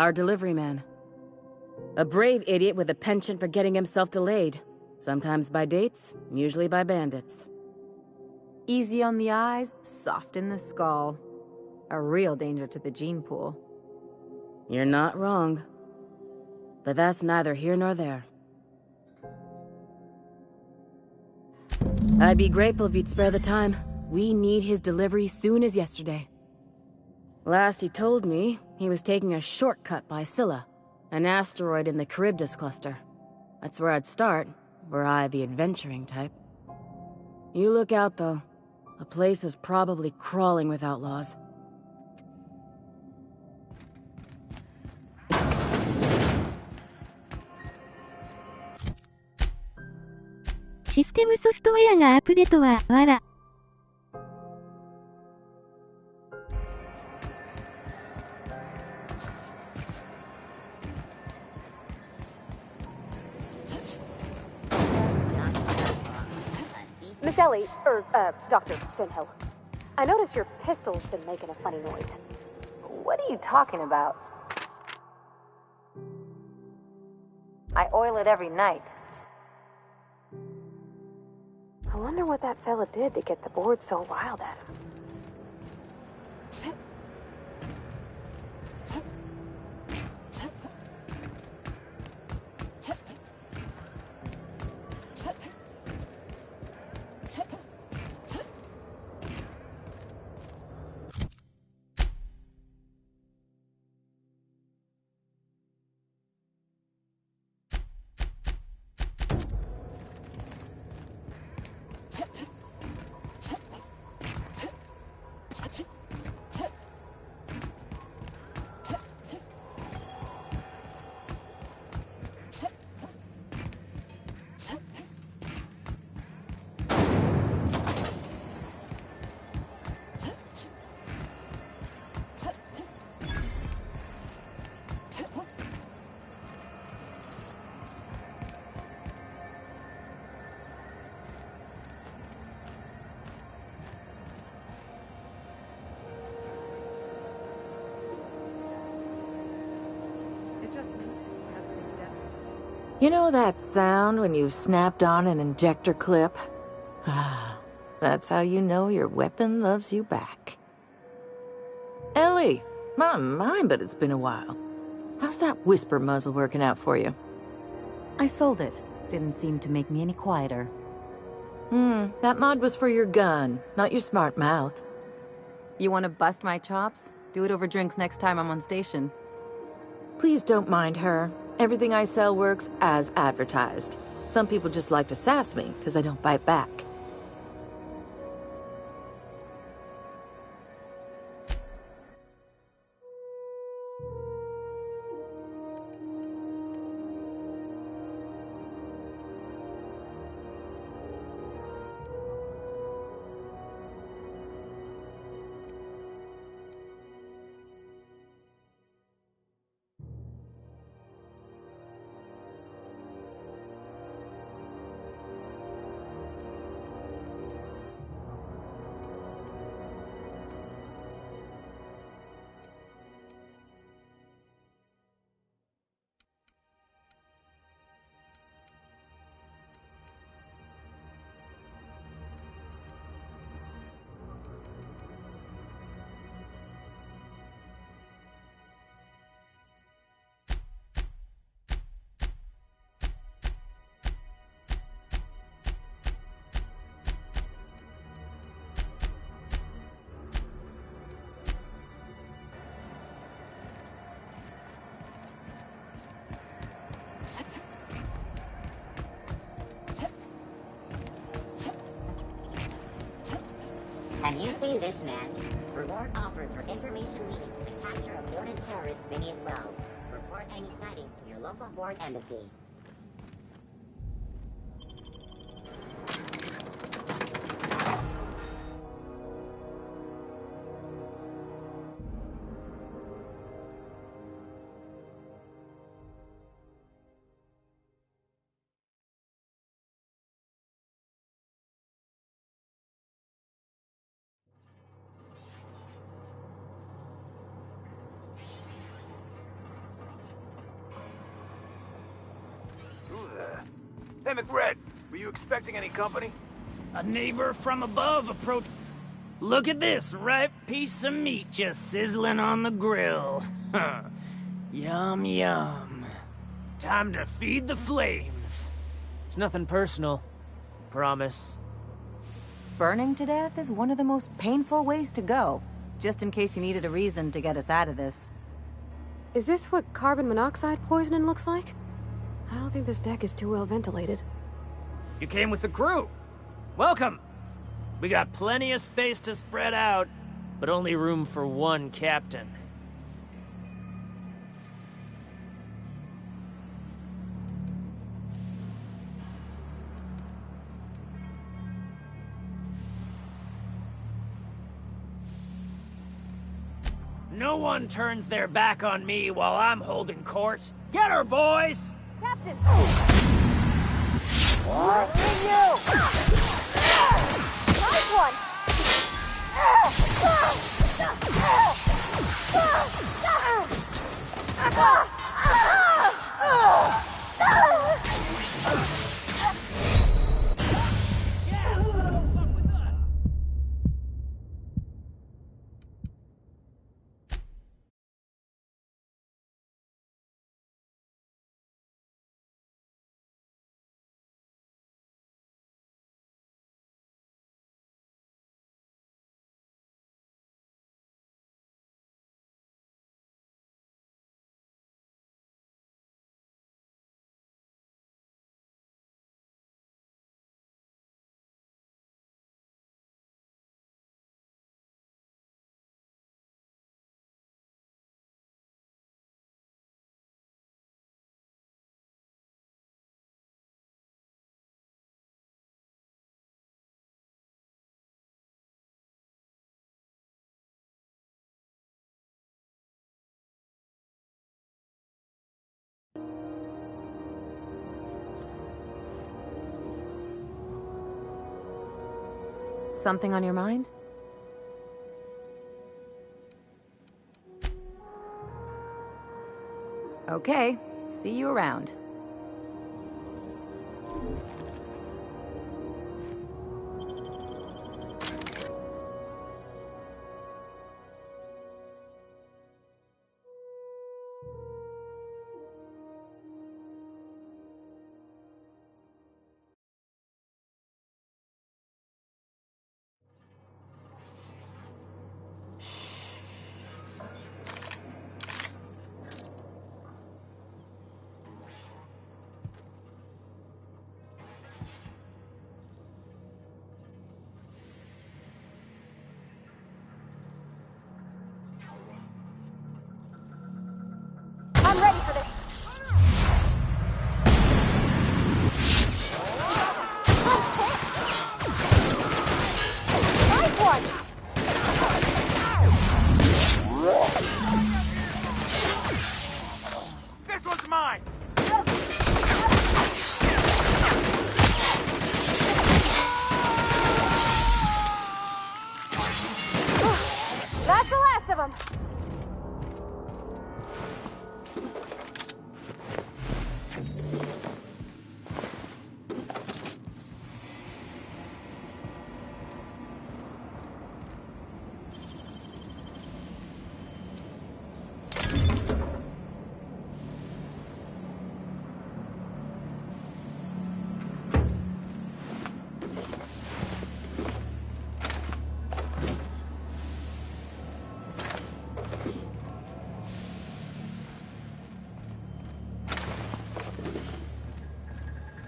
Our delivery man. A brave idiot with a penchant for getting himself delayed. Sometimes by dates, usually by bandits. Easy on the eyes, soft in the skull. A real danger to the gene pool. You're not wrong. But that's neither here nor there. I'd be grateful if you'd spare the time. We need his delivery soon as yesterday. Last he told me, he was taking a shortcut by Scylla, an asteroid in the Charybdis cluster. That's where I'd start, were I the adventuring type. You look out, though. The place is probably crawling with outlaws. System ソフトウェアがアップデートは、わら。Miss Ellie, Dr. Finhill. I noticed your pistol's been making a funny noise. What are you talking about? I oil it every night. I wonder what that fella did to get the board so wild at him. You know that sound when you've snapped on an injector clip? Ah, that's how you know your weapon loves you back. Ellie, my, but it's been a while. How's that whisper muzzle working out for you? I sold it. Didn't seem to make me any quieter. That mod was for your gun, not your smart mouth. You want to bust my chops? Do it over drinks next time I'm on station. Please don't mind her. Everything I sell works as advertised. Some people just like to sass me because I don't bite back. Have you seen this man? Reward offered for information leading to the capture of noted terrorist Phineas Wells. Report any sightings to your local board embassy. Hey, McRed, were you expecting any company? A neighbor from above approached. Look at this ripe piece of meat just sizzling on the grill. Yum, yum. Time to feed the flames. It's nothing personal. Promise. Burning to death is one of the most painful ways to go, just in case you needed a reason to get us out of this. Is this what carbon monoxide poisoning looks like? I don't think this deck is too well ventilated. You came with the crew. Welcome. We got plenty of space to spread out, but only room for one captain. No one turns their back on me while I'm holding court. Get her, boys! Captain! Nice one! Something on your mind? Okay, see you around. I'm ready for this. Nice one! This one's mine! That's the last of them.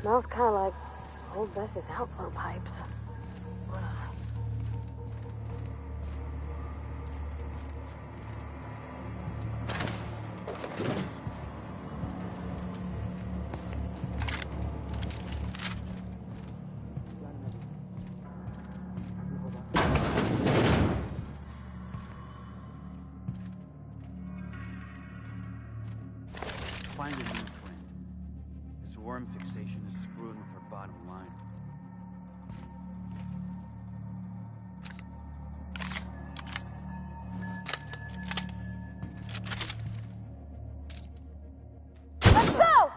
Smells kind of like old Bess's outflow pipes. Find a new friend. This worm fixation is screwing with our bottom line. Let's go!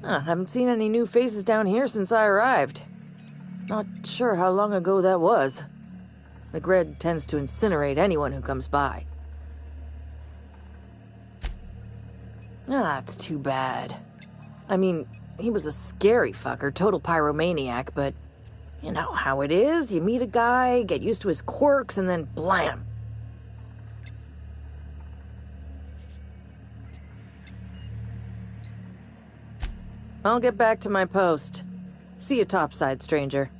Haven't seen any new faces down here since I arrived. Not sure how long ago that was. McRed tends to incinerate anyone who comes by. It's too bad. I mean, he was a scary fucker, total pyromaniac, but you know how it is. You meet a guy, get used to his quirks, and then blam. I'll get back to my post. See you topside, stranger.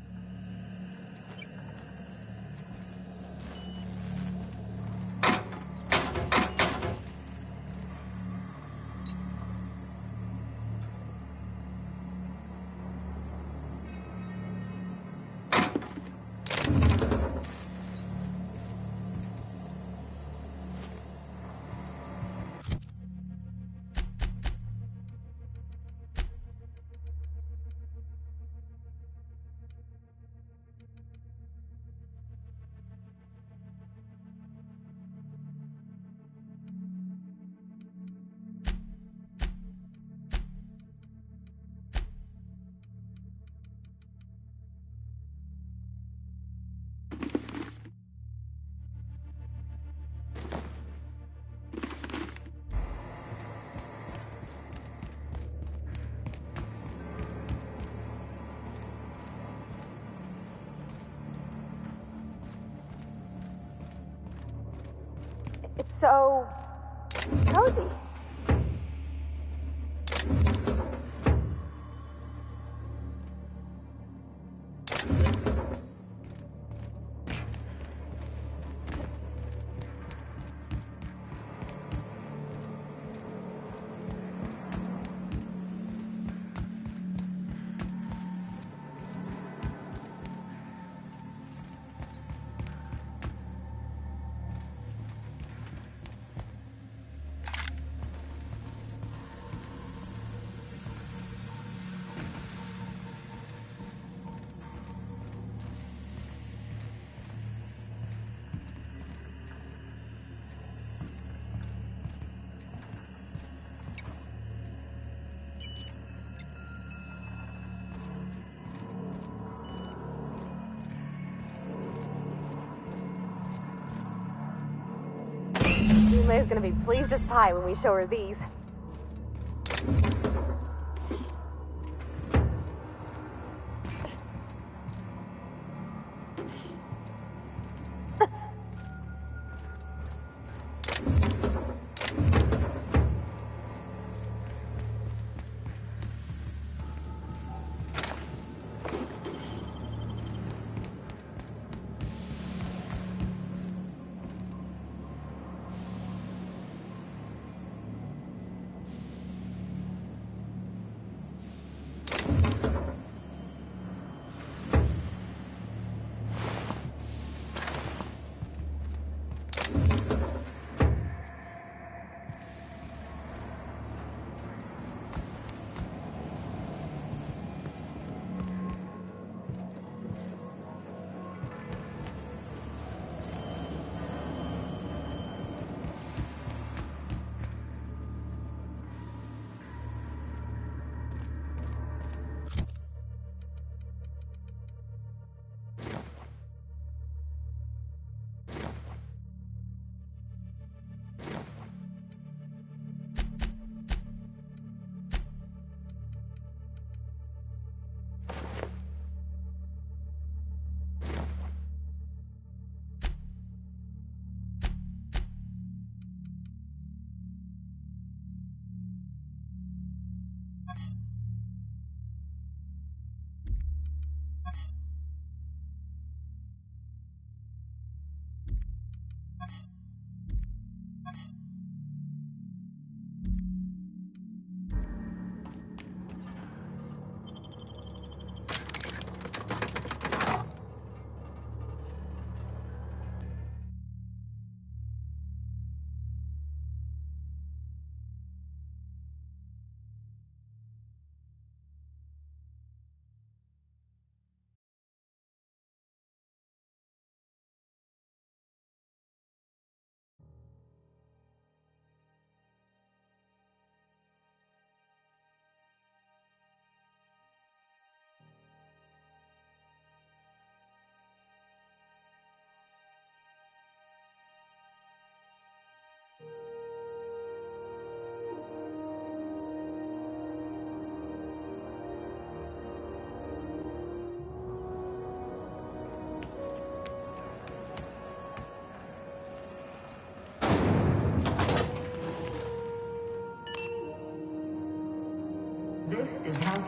It's so cozy. Yume's gonna be pleased as pie when we show her these.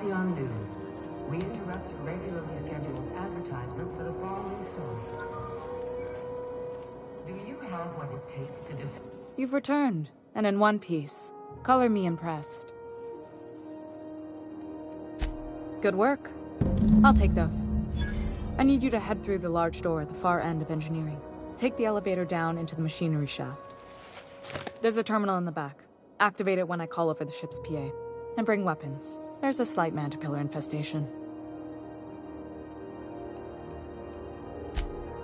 Halcyon News. We interrupt your regularly scheduled advertisement for the following story. Do you have what it takes to defend? You've returned, and in one piece. Color me impressed. Good work. I'll take those. I need you to head through the large door at the far end of engineering. Take the elevator down into the machinery shaft. There's a terminal in the back. Activate it when I call over the ship's PA. And bring weapons. There's a slight mantipillar infestation.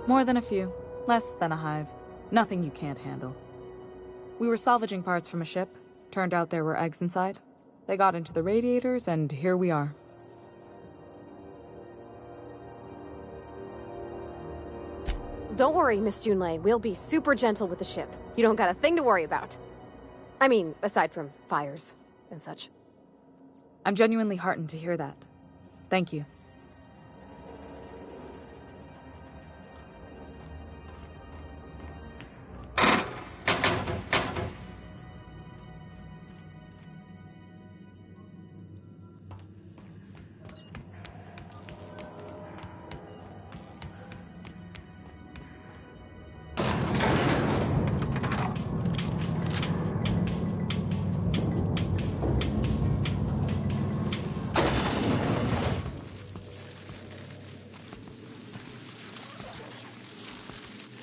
More than a few. Less than a hive. Nothing you can't handle. We were salvaging parts from a ship. Turned out there were eggs inside. They got into the radiators, and here we are. Don't worry, Miss Junlei. We'll be super gentle with the ship. You don't got a thing to worry about. I mean, aside from fires and such. I'm genuinely heartened to hear that. Thank you.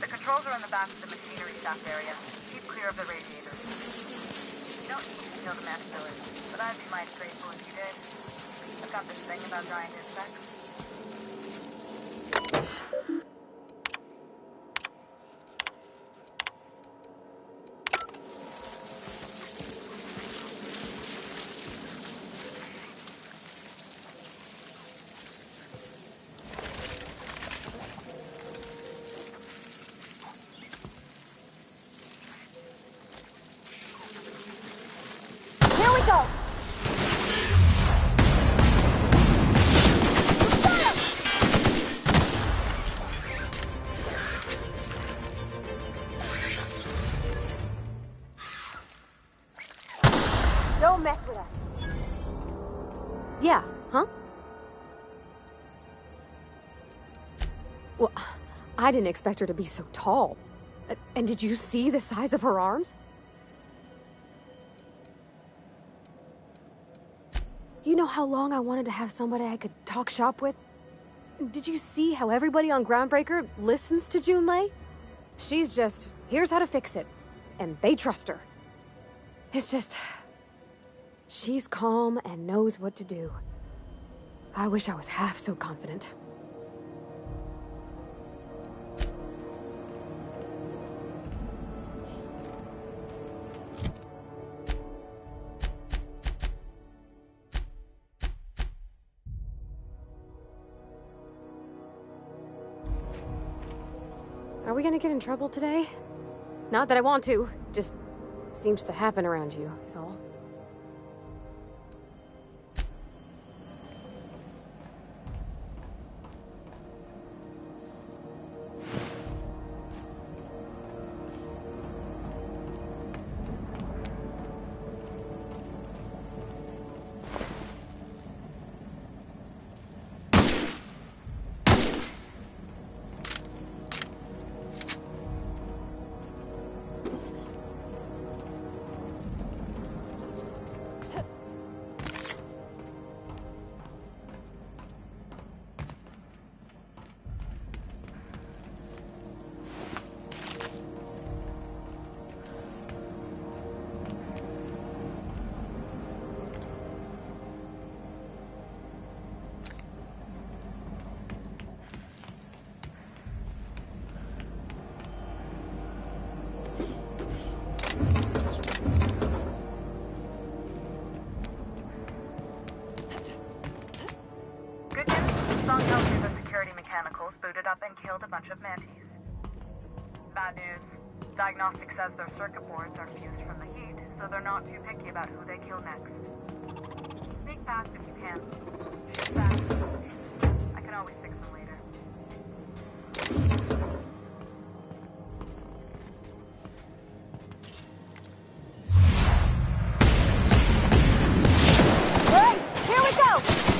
Controls are in the back of the machinery shaft area. Keep clear of the radiators. You don't need to kill the mantibillar, but I'd be mighty grateful if you did. I've got this thing about drying his sex. Go! Don't mess with us. Yeah, huh? Well, I didn't expect her to be so tall. And did you see the size of her arms? You know how long I wanted to have somebody I could talk shop with? Did you see how everybody on Groundbreaker listens to Junlei? She's just, here's how to fix it. And they trust her. It's just... she's calm and knows what to do. I wish I was half so confident. Are we gonna get in trouble today? Not that I want to, just seems to happen around you, is all. Song tells you the security mechanicals booted up and killed a bunch of mantis. Bad news. Diagnostic says their circuit boards are fused from the heat, so they're not too picky about who they kill next. Sneak past if you can. Shoot fast. I can always fix them later. All right, here we go!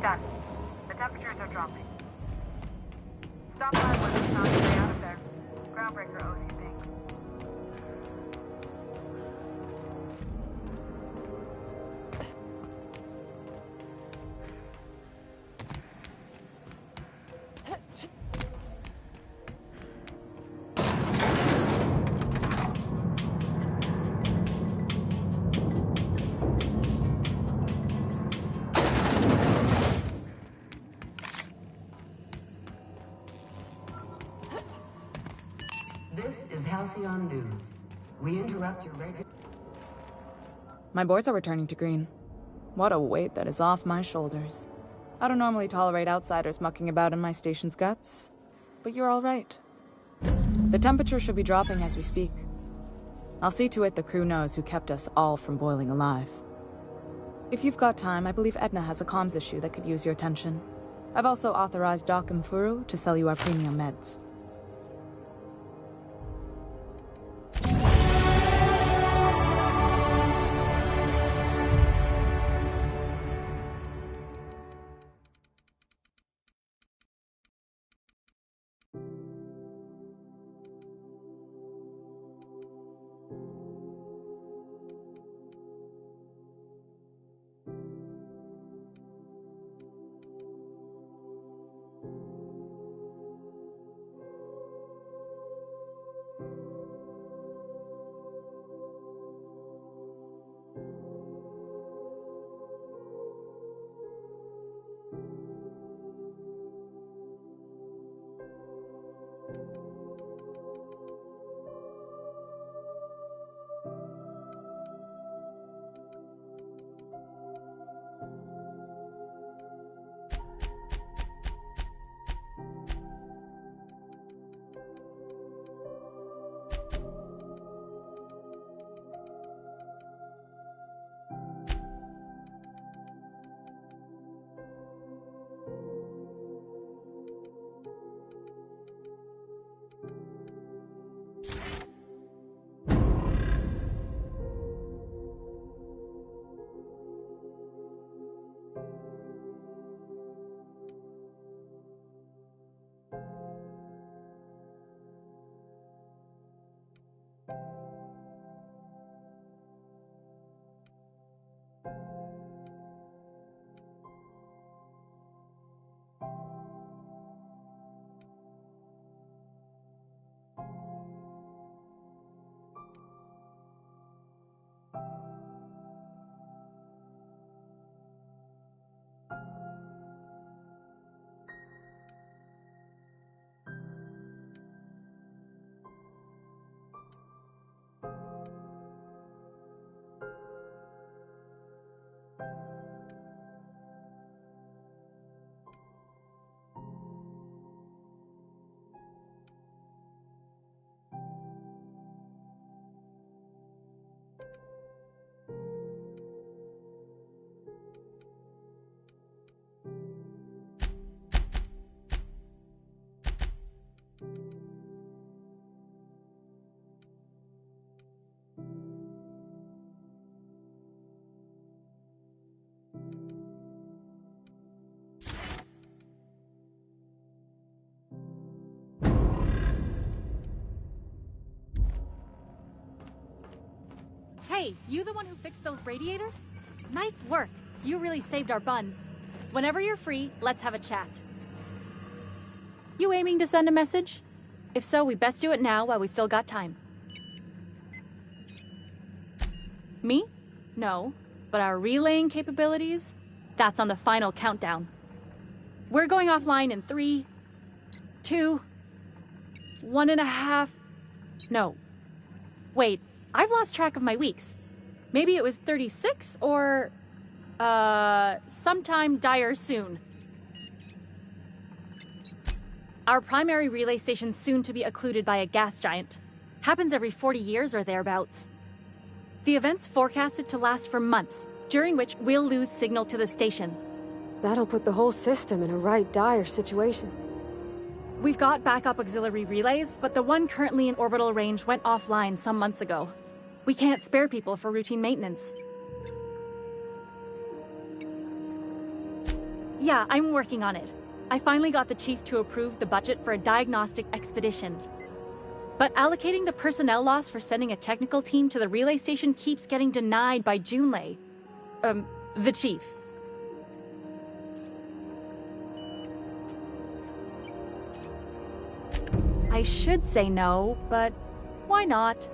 Done. The temperatures are dropping. Stop by once you found your way out of there. Groundbreaker owes you things. This is Halcyon News. We interrupt your regular... My boards are returning to green. What a weight that is off my shoulders. I don't normally tolerate outsiders mucking about in my station's guts, but you're all right. The temperature should be dropping as we speak. I'll see to it the crew knows who kept us all from boiling alive. If you've got time, I believe Edna has a comms issue that could use your attention. I've also authorized Doc and Furu to sell you our premium meds. Hey, you the one who fixed those radiators? Nice work. You really saved our buns. Whenever you're free, let's have a chat. You aiming to send a message? If so, we best do it now while we still got time. Me? No. But our relaying capabilities? That's on the final countdown. We're going offline in 3, 2, 1.5... No. Wait, I've lost track of my weeks. Maybe it was 36 or... sometime dire soon. Our primary relay station's soon to be occluded by a gas giant. Happens every 40 years or thereabouts. The event's forecasted to last for months, during which we'll lose signal to the station. That'll put the whole system in a right dire situation. We've got backup auxiliary relays, but the one currently in orbital range went offline some months ago. We can't spare people for routine maintenance. Yeah, I'm working on it. I finally got the chief to approve the budget for a diagnostic expedition. But allocating the personnel loss for sending a technical team to the relay station keeps getting denied by Junlei. The chief. I should say no, but why not?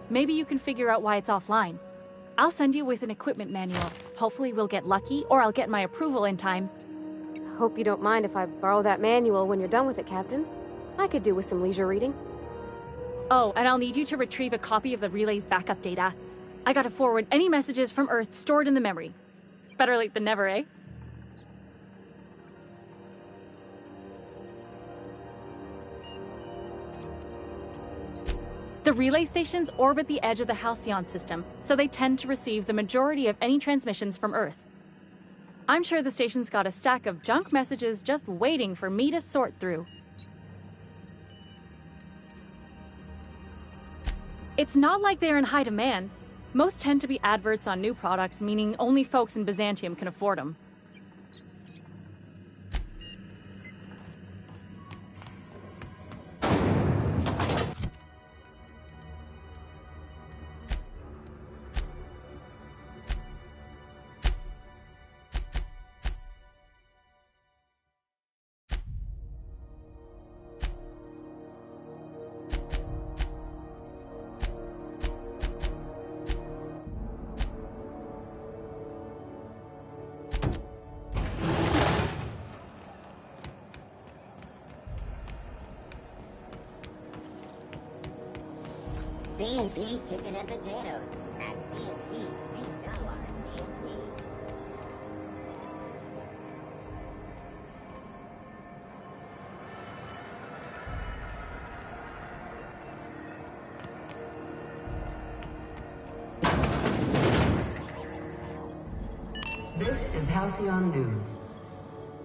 Maybe you can figure out why it's offline. I'll send you with an equipment manual. Hopefully we'll get lucky, or I'll get my approval in time. Hope you don't mind if I borrow that manual when you're done with it, Captain. I could do with some leisure reading. Oh, and I'll need you to retrieve a copy of the relay's backup data. I gotta forward any messages from Earth stored in the memory. Better late than never, eh? The relay stations orbit the edge of the Halcyon system, so they tend to receive the majority of any transmissions from Earth. I'm sure the station's got a stack of junk messages just waiting for me to sort through. It's not like they're in high demand. Most tend to be adverts on new products, meaning only folks in Byzantium can afford them. C&P chicken and potatoes. At C&P, we know our C&P. This is Halcyon News.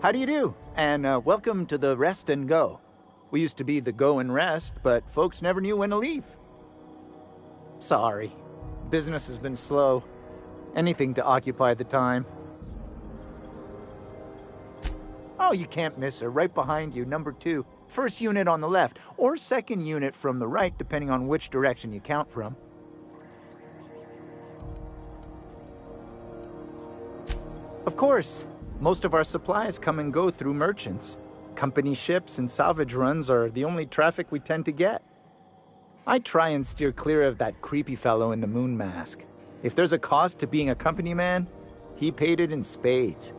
How do you do? And welcome to the Rest and Go. We used to be the Go and Rest, but folks never knew when to leave. Sorry. Business has been slow. Anything to occupy the time. Oh, you can't miss her. Right behind you, number 2. First unit on the left, or second unit from the right, depending on which direction you count from. Of course, most of our supplies come and go through merchants. Company ships and salvage runs are the only traffic we tend to get. I try and steer clear of that creepy fellow in the moon mask. If there's a cost to being a company man, he paid it in spades.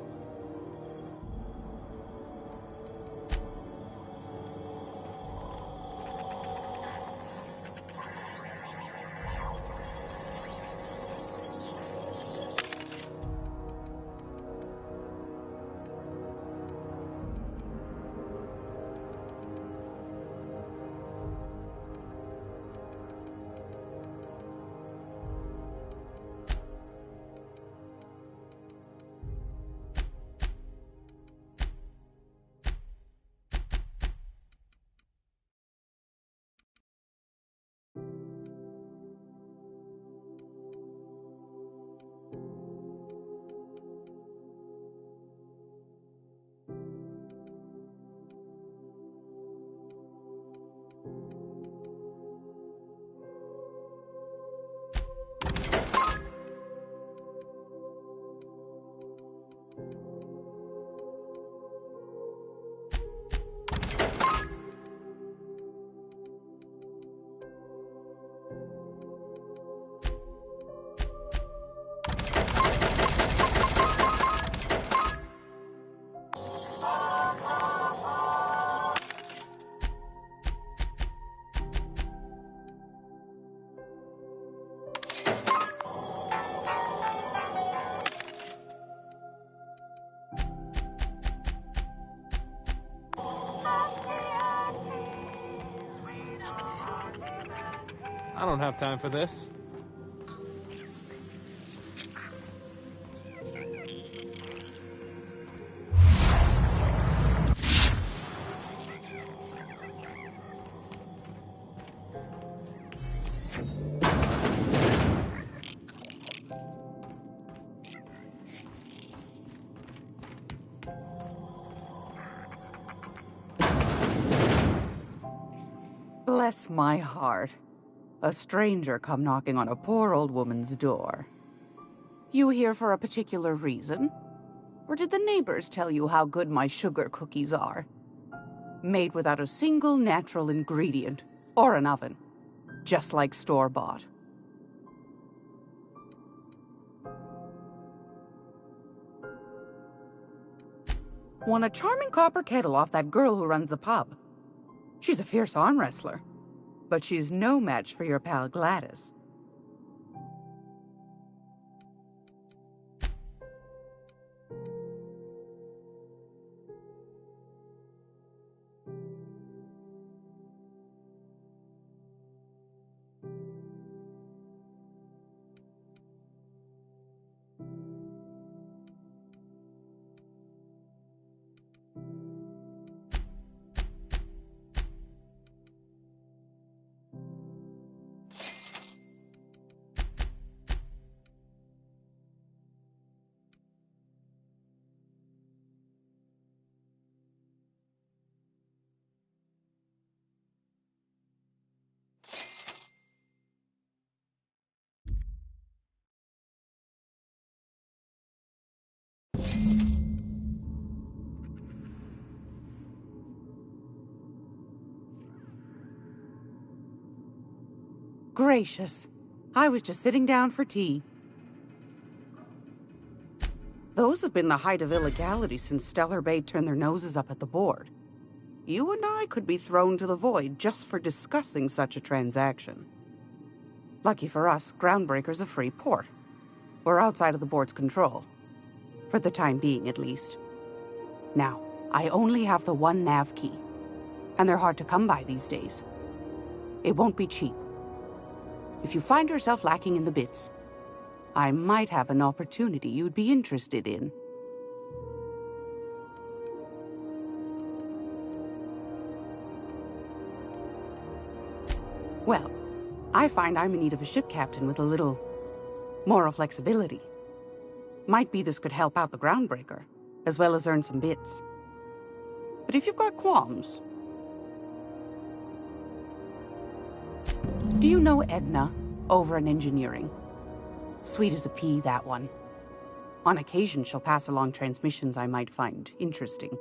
I don't have time for this. Bless my heart. A stranger come knocking on a poor old woman's door. You here for a particular reason? Or did the neighbors tell you how good my sugar cookies are? Made without a single natural ingredient, or an oven. Just like store-bought. Won a charming copper kettle off that girl who runs the pub. She's a fierce arm wrestler, but she's no match for your pal Gladys. Gracious. I was just sitting down for tea. Those have been the height of illegality since Stellar Bay turned their noses up at the board. You and I could be thrown to the void just for discussing such a transaction. Lucky for us, Groundbreaker's a free port. We're outside of the board's control. For the time being, at least. Now, I only have the one nav key. And they're hard to come by these days. It won't be cheap. If you find yourself lacking in the bits, I might have an opportunity you'd be interested in. Well, I find I'm in need of a ship captain with a little moral flexibility. Might be this could help out the Groundbreaker, as well as earn some bits. But if you've got qualms... Do you know Edna, over in engineering? Sweet as a pea, that one. On occasion, she'll pass along transmissions I might find interesting.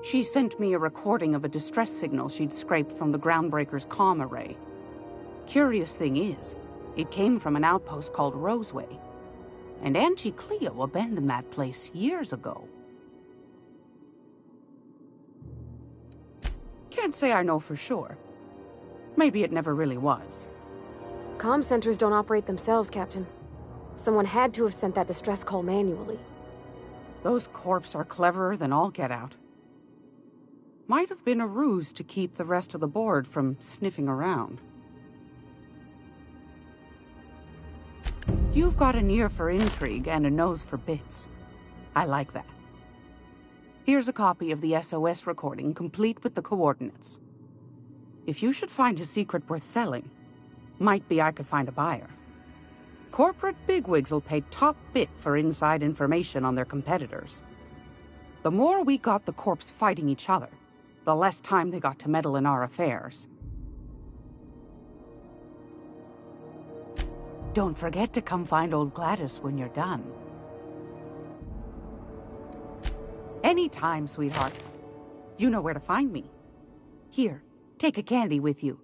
She sent me a recording of a distress signal she'd scraped from the Groundbreaker's comm array. Curious thing is, it came from an outpost called Roseway. And Auntie Cleo abandoned that place years ago. Can't say I know for sure. Maybe it never really was. Comm centers don't operate themselves, Captain. Someone had to have sent that distress call manually. Those corps are cleverer than all get out. Might have been a ruse to keep the rest of the board from sniffing around. You've got an ear for intrigue and a nose for bits. I like that. Here's a copy of the SOS recording, complete with the coordinates. If you should find a secret worth selling, might be I could find a buyer. Corporate bigwigs will pay top bit for inside information on their competitors. The more we got the corps fighting each other, the less time they got to meddle in our affairs. Don't forget to come find old Gladys when you're done. Anytime, sweetheart. You know where to find me. Here, take a candy with you.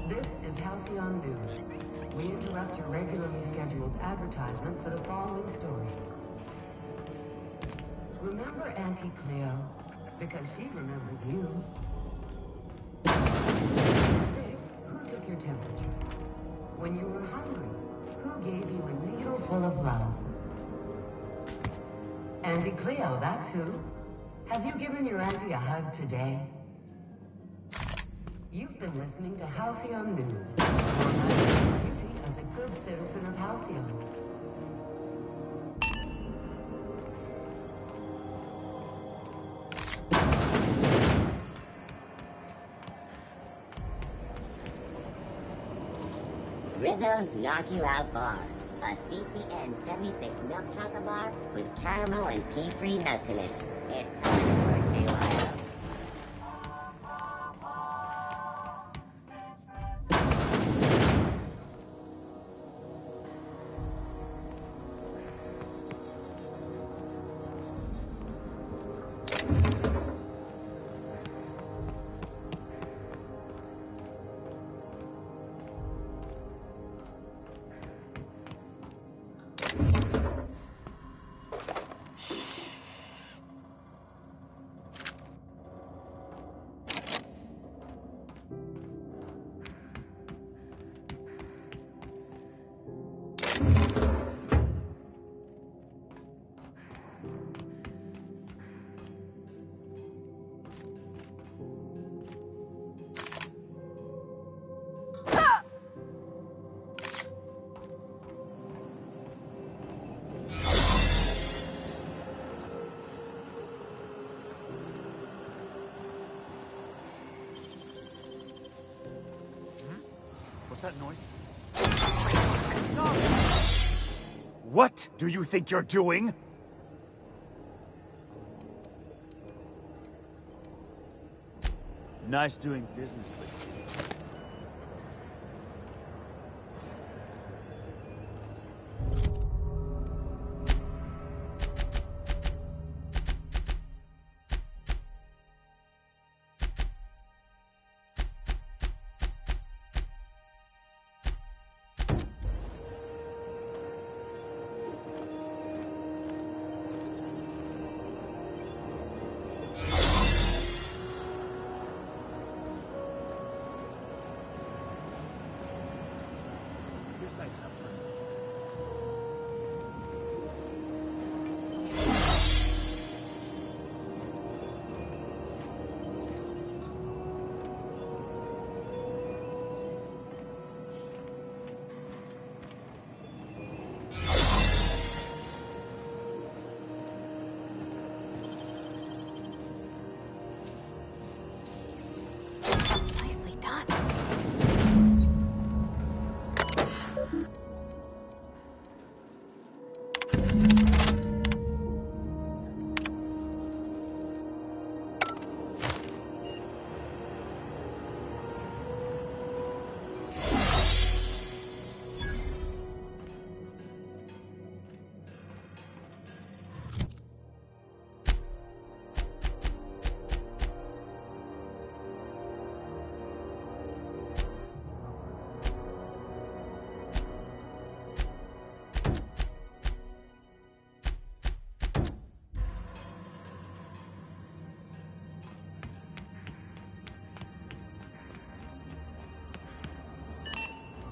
This is Halcyon News. We interrupt your regularly scheduled advertisement for the following story. Remember Auntie Cleo? Because she remembers you. Sick, who took your temperature? When you were hungry, who gave you a needle full of love? Auntie Cleo, that's who. Have you given your auntie a hug today? You've been listening to Halcyon News. Your duty as a good citizen of Halcyon. Rizzo's Knock You Out Bar. A CCN 76 milk chocolate bar with caramel and pea-free nuts in it. It's so much for KYO. What's that noise? What do you think you're doing? Nice doing business with you.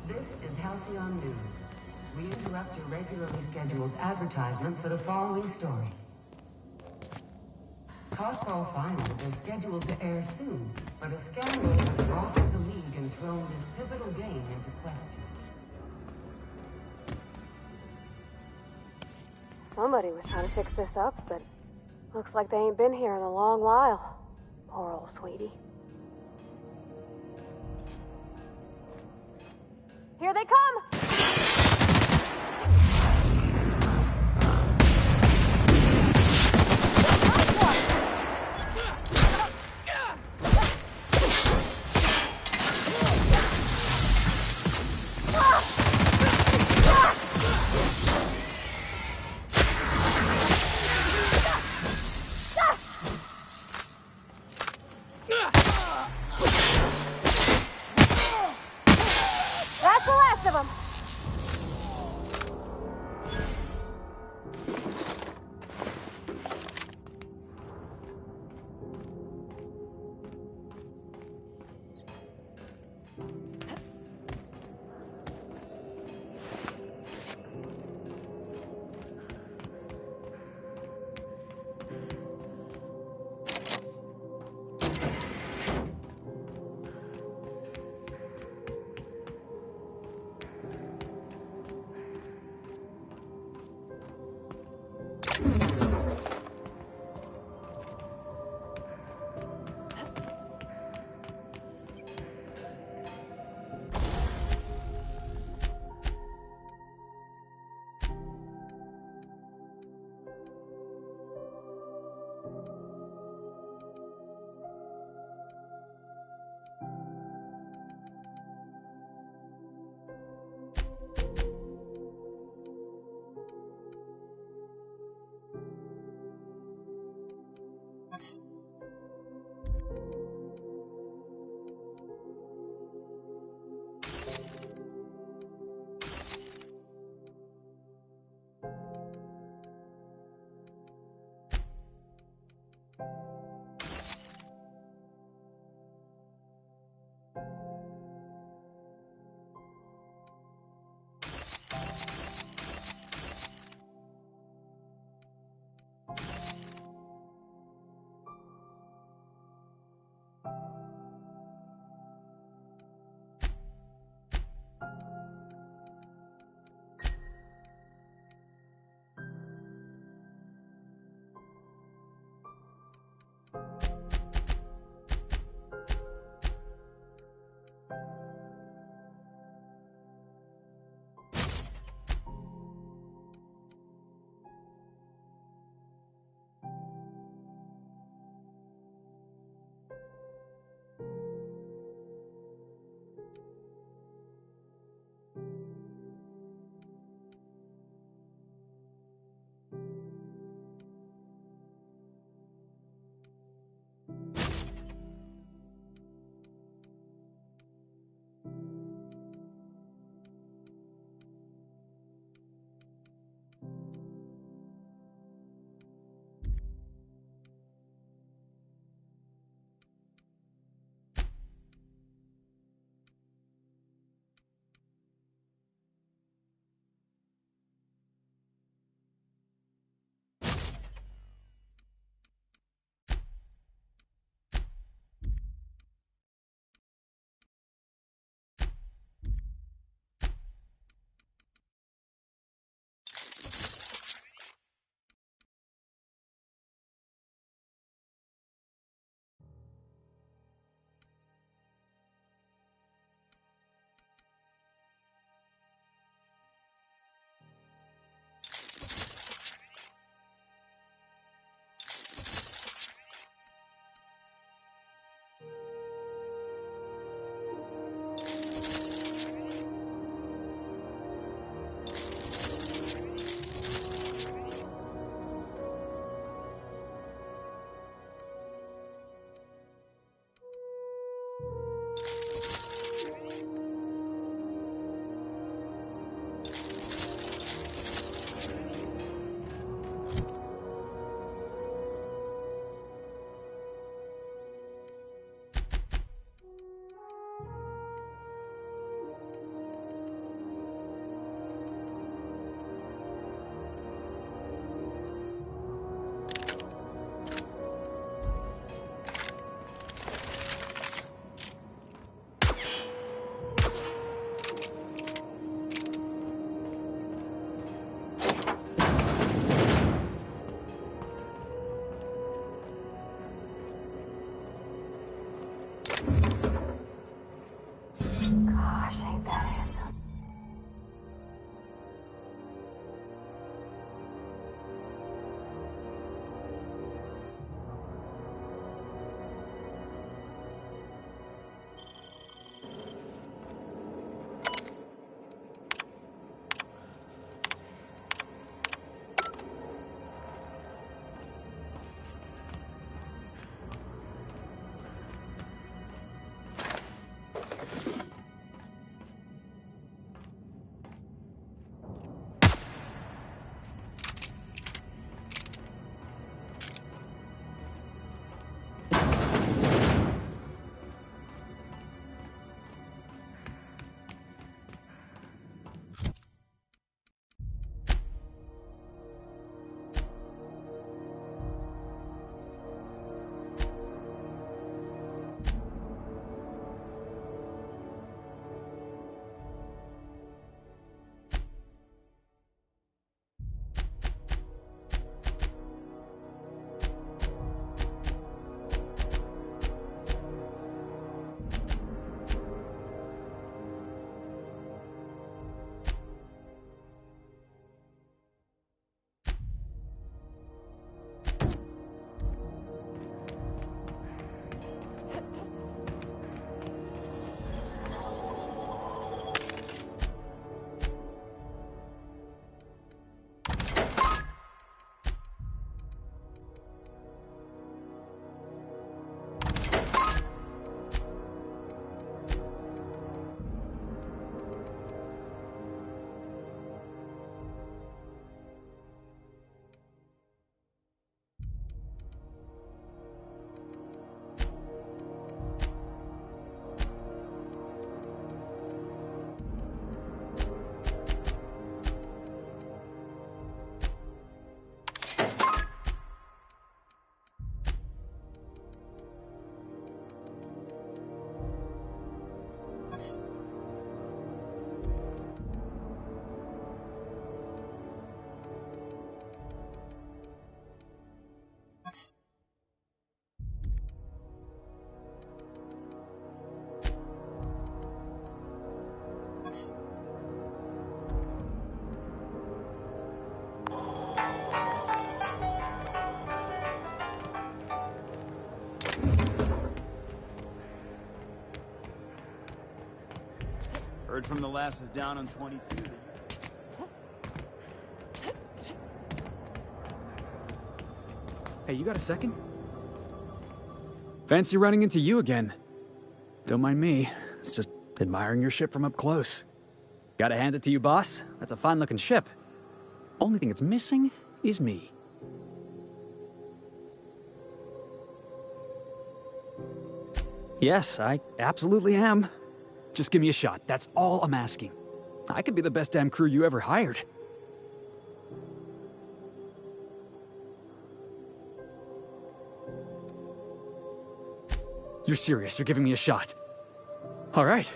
This is Halcyon News. We interrupt your regularly scheduled advertisement for the following story. Cosball finals are scheduled to air soon, but a scandal has rocked the league and thrown this pivotal game into question. Somebody was trying to fix this up, but looks like they ain't been here in a long while. Poor old sweetie. Here they come! That's the last of them! Heard from the lasses down on 22. Hey, you got a second? Fancy running into you again. Don't mind me. It's just admiring your ship from up close. Gotta hand it to you, boss. That's a fine-looking ship. Only thing it's missing is me. Yes, I absolutely am. Just give me a shot. That's all I'm asking. I could be the best damn crew you ever hired. You're serious? You're giving me a shot? All right.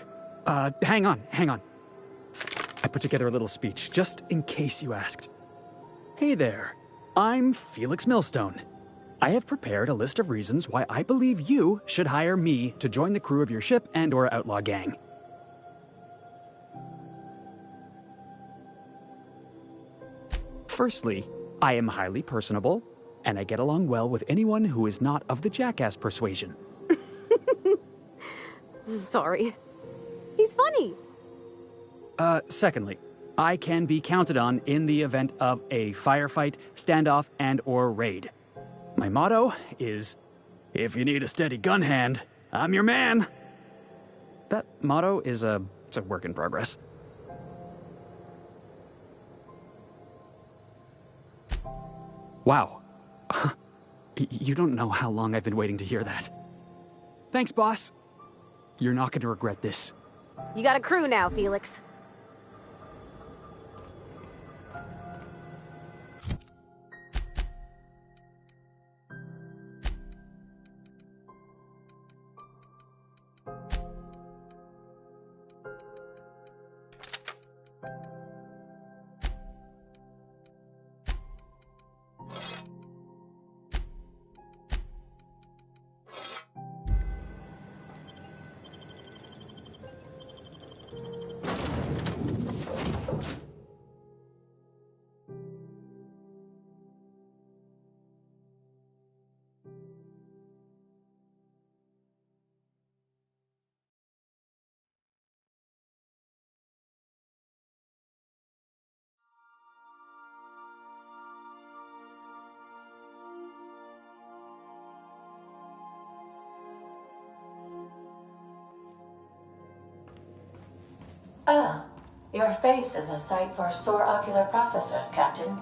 Hang on. I put together a little speech, just in case you asked. Hey there. I'm Felix Millstone. I have prepared a list of reasons why I believe you should hire me to join the crew of your ship and/or outlaw gang. Firstly, I am highly personable, and I get along well with anyone who is not of the jackass persuasion. Sorry. He's funny. Secondly, I can be counted on in the event of a firefight, standoff, and/or raid. My motto is, if you need a steady gun hand, I'm your man. That motto is it's a work in progress. Wow. You don't know how long I've been waiting to hear that. Thanks, boss. You're not going to regret this. You got a crew now, Felix. Ah, your face is a sight for sore ocular processors, Captain.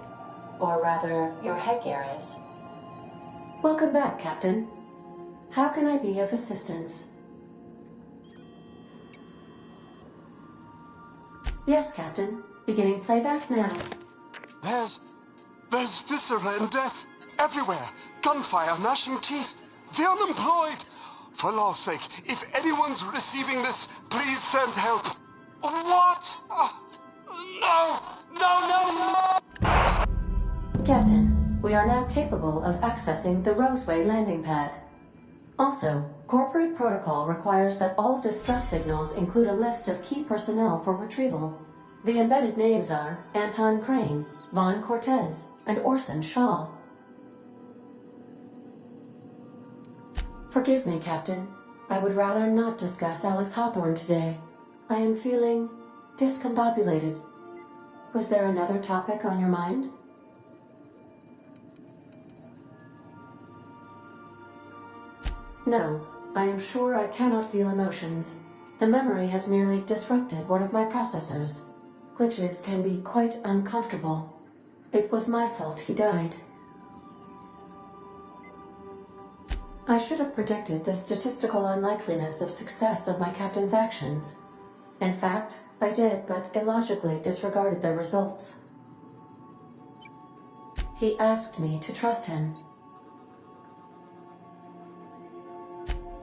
Or rather, your headgear is. Welcome back, Captain. How can I be of assistance? Yes, Captain. Beginning playback now. There's viscera and death everywhere. Gunfire, gnashing teeth. The unemployed. For law's sake, if anyone's receiving this, please send help. What? No! Captain, we are now capable of accessing the Roseway landing pad. Also, corporate protocol requires that all distress signals include a list of key personnel for retrieval. The embedded names are Anton Crane, Vaughn Cortez, and Orson Shaw. Forgive me, Captain. I would rather not discuss Alex Hawthorne today. I am feeling discombobulated. Was there another topic on your mind? No, I am sure I cannot feel emotions. The memory has merely disrupted one of my processors. Glitches can be quite uncomfortable. It was my fault he died. I should have predicted the statistical unlikeliness of success of my captain's actions. In fact, I did, but illogically disregarded the results. He asked me to trust him.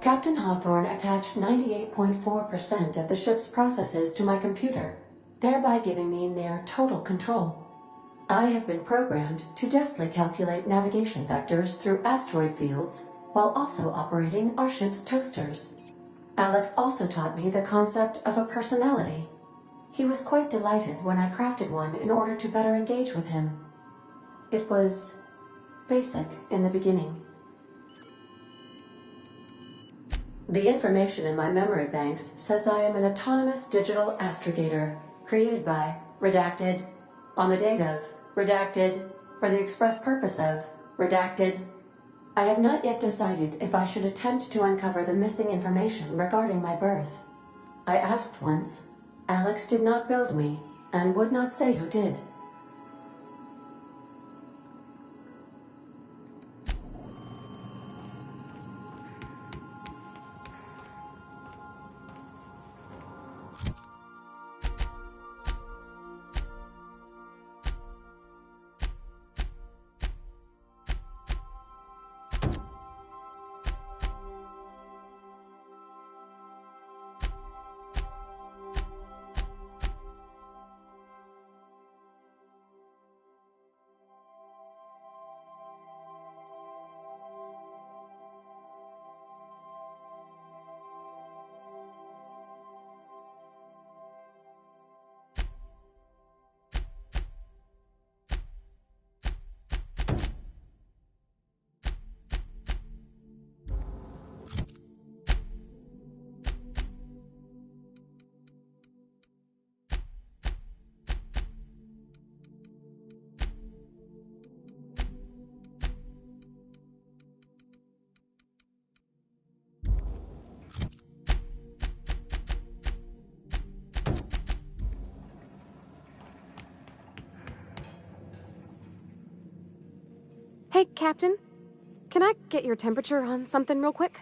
Captain Hawthorne attached 98.4% of the ship's processes to my computer, thereby giving me near total control. I have been programmed to deftly calculate navigation vectors through asteroid fields, while also operating our ship's toasters. Alex also taught me the concept of a personality. He was quite delighted when I crafted one in order to better engage with him. It was basic in the beginning. The information in my memory banks says I am an autonomous digital astrogator, created by, redacted, on the date of, redacted, for the express purpose of, redacted. I have not yet decided if I should attempt to uncover the missing information regarding my birth. I asked once. Alex did not build me, and would not say who did. Hey, Captain. Can I get your temperature on something real quick?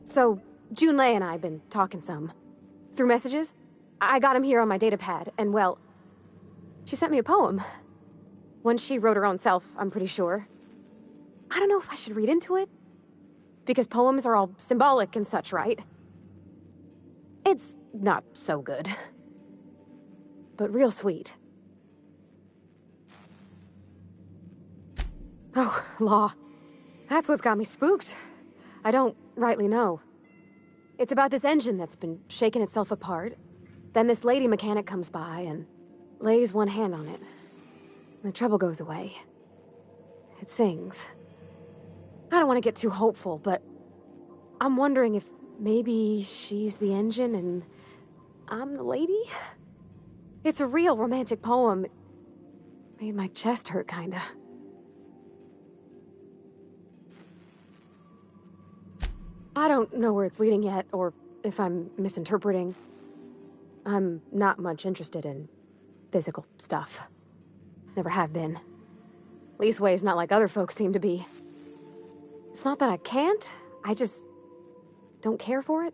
So, Junlei and I have been talking some. Through messages? I got him here on my datapad, and well, she sent me a poem. One she wrote her own self, I'm pretty sure. I don't know if I should read into it. Because poems are all symbolic and such, right? It's not so good. But real sweet. Oh, law. That's what's got me spooked. I don't rightly know. It's about this engine that's been shaking itself apart. Then this lady mechanic comes by and lays one hand on it. The trouble goes away. It sings. I don't want to get too hopeful, but I'm wondering if maybe she's the engine and I'm the lady? It's a real romantic poem. It made my chest hurt, kinda. I don't know where it's leading yet, or if I'm misinterpreting. I'm not much interested in physical stuff. Never have been. Leastways, not like other folks seem to be. It's not that I can't, I just don't care for it.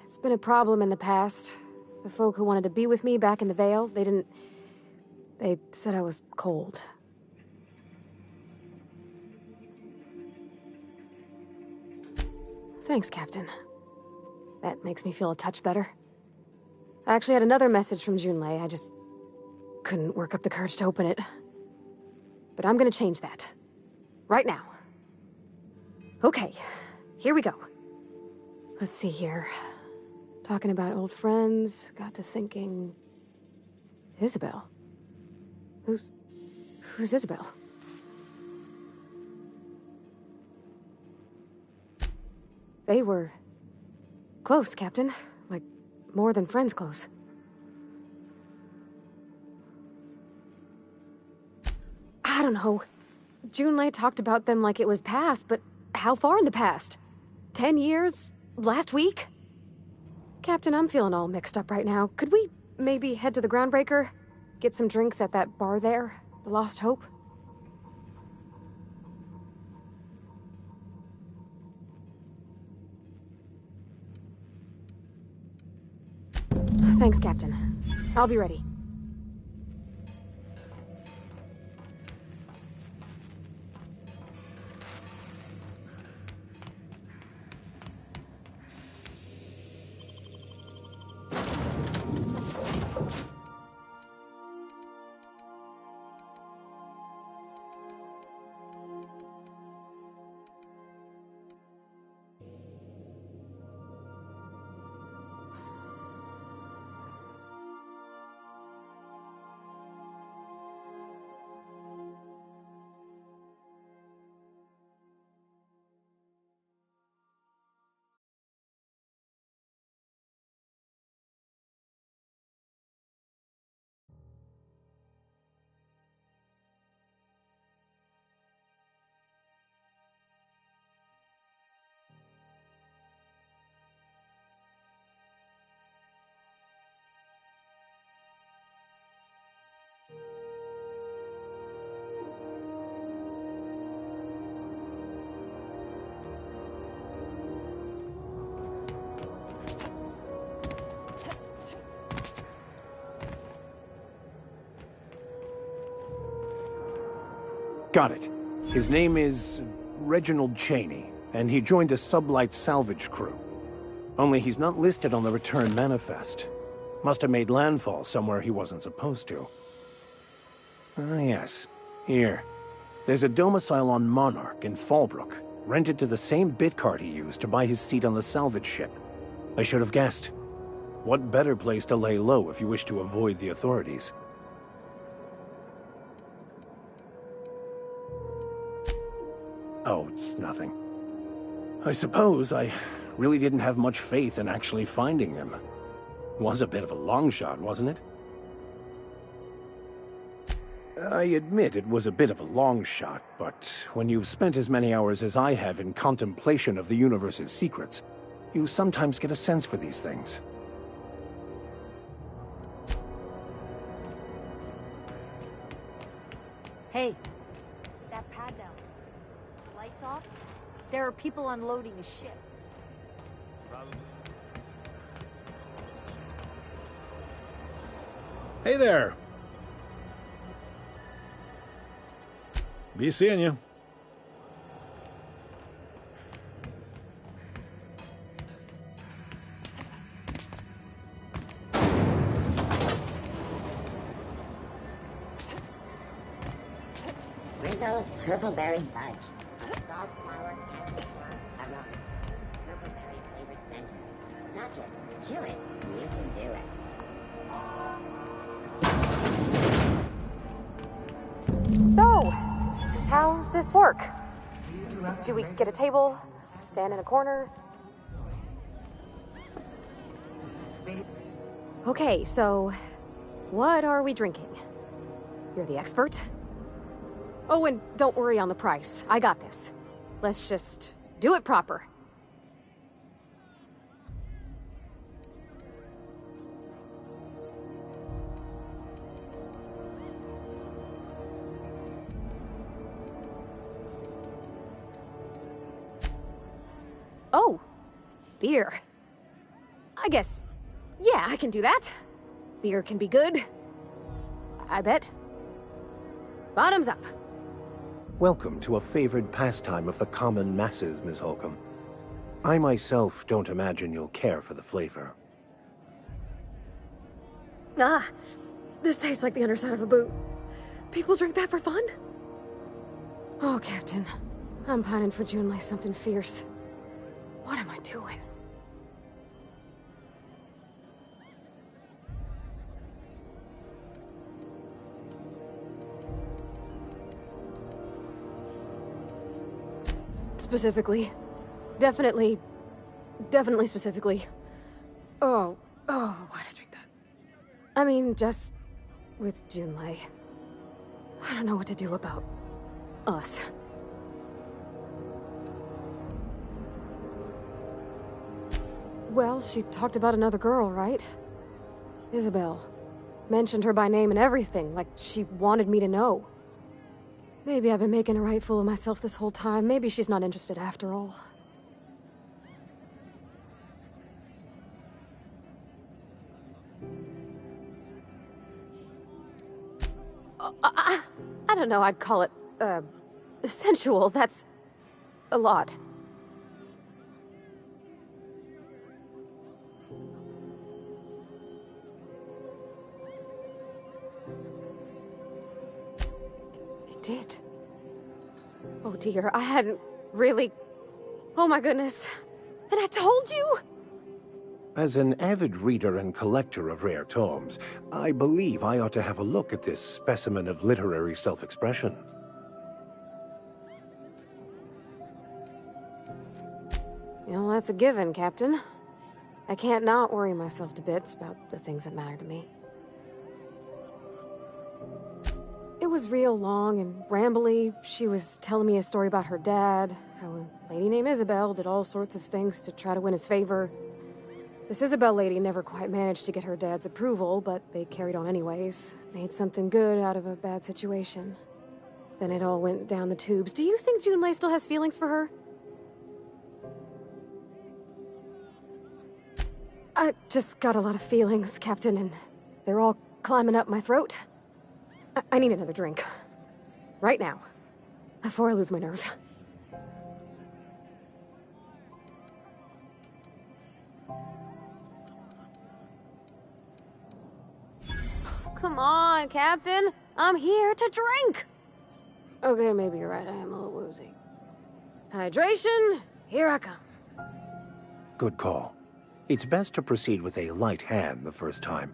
It's been a problem in the past. The folk who wanted to be with me back in the Vale, they said I was cold. Thanks, Captain. That makes me feel a touch better. I actually had another message from Junlei. I just couldn't work up the courage to open it. But I'm gonna change that. Right now. Okay, here we go. Let's see here. Talking about old friends, got to thinking... Isabel? Who's Isabel? They were close, Captain. Like, more than friends close. I don't know. Junlei talked about them like it was past, but how far in the past? 10 years? Last week? Captain, I'm feeling all mixed up right now. Could we maybe head to the Groundbreaker? Get some drinks at that bar there? The Lost Hope? Thanks, Captain. I'll be ready. Got it. His name is Reginald Cheney, and he joined a sublight salvage crew. Only he's not listed on the return manifest. Must have made landfall somewhere he wasn't supposed to. Ah, yes. Here. There's a domicile on Monarch in Fallbrook, rented to the same bit card he used to buy his seat on the salvage ship. I should have guessed. What better place to lay low if you wish to avoid the authorities? Oh, it's nothing. I suppose I really didn't have much faith in actually finding him. Was a bit of a long shot, wasn't it? I admit it was a bit of a long shot, but when you've spent as many hours as I have in contemplation of the universe's secrets, you sometimes get a sense for these things. Hey, that pad down. Lights off? There are people unloading a ship. Hey there. Be seeing you. Rizzo's Purple Berry Fudge. A soft, sour, caramel aroma. Purple berry flavored center. Suck it. Chew it. You can do it. So, how's this work? Do we get a table? Stand in a corner? Okay, so what are we drinking? You're the expert? Oh, and don't worry on the price. I got this. Let's just do it proper. Oh, beer. I guess, yeah, I can do that. Beer can be good. I bet. Bottoms up. Welcome to a favored pastime of the common masses, Miss Holcomb. I myself don't imagine you'll care for the flavor. Ah, this tastes like the underside of a boot. People drink that for fun? Oh, Captain. I'm pining for June like something fierce. What am I doing? Specifically. Definitely specifically. Oh, why'd I drink that? I mean, just with Junlei. I don't know what to do about us. Well, she talked about another girl, right? Isabel. Mentioned her by name and everything, like she wanted me to know. Maybe I've been making a right fool of myself this whole time. Maybe she's not interested after all. I don't know, I'd call it, sensual. That's a lot. It did. Oh dear, I hadn't really... Oh my goodness. And I told you? As an avid reader and collector of rare tomes, I believe I ought to have a look at this specimen of literary self-expression. You know, that's a given, Captain. I can't not worry myself to bits about the things that matter to me. It was real long and rambly. She was telling me a story about her dad, how a lady named Isabel did all sorts of things to try to win his favor. This Isabel lady never quite managed to get her dad's approval, but they carried on anyways. Made something good out of a bad situation. Then it all went down the tubes. Do you think Junlei still has feelings for her? I just got a lot of feelings, Captain, and they're all climbing up my throat. I need another drink. Right now. Before I lose my nerve. Come on, Captain. I'm here to drink. Okay, maybe you're right. I am a little woozy. Hydration, here I come. Good call. It's best to proceed with a light hand the first time.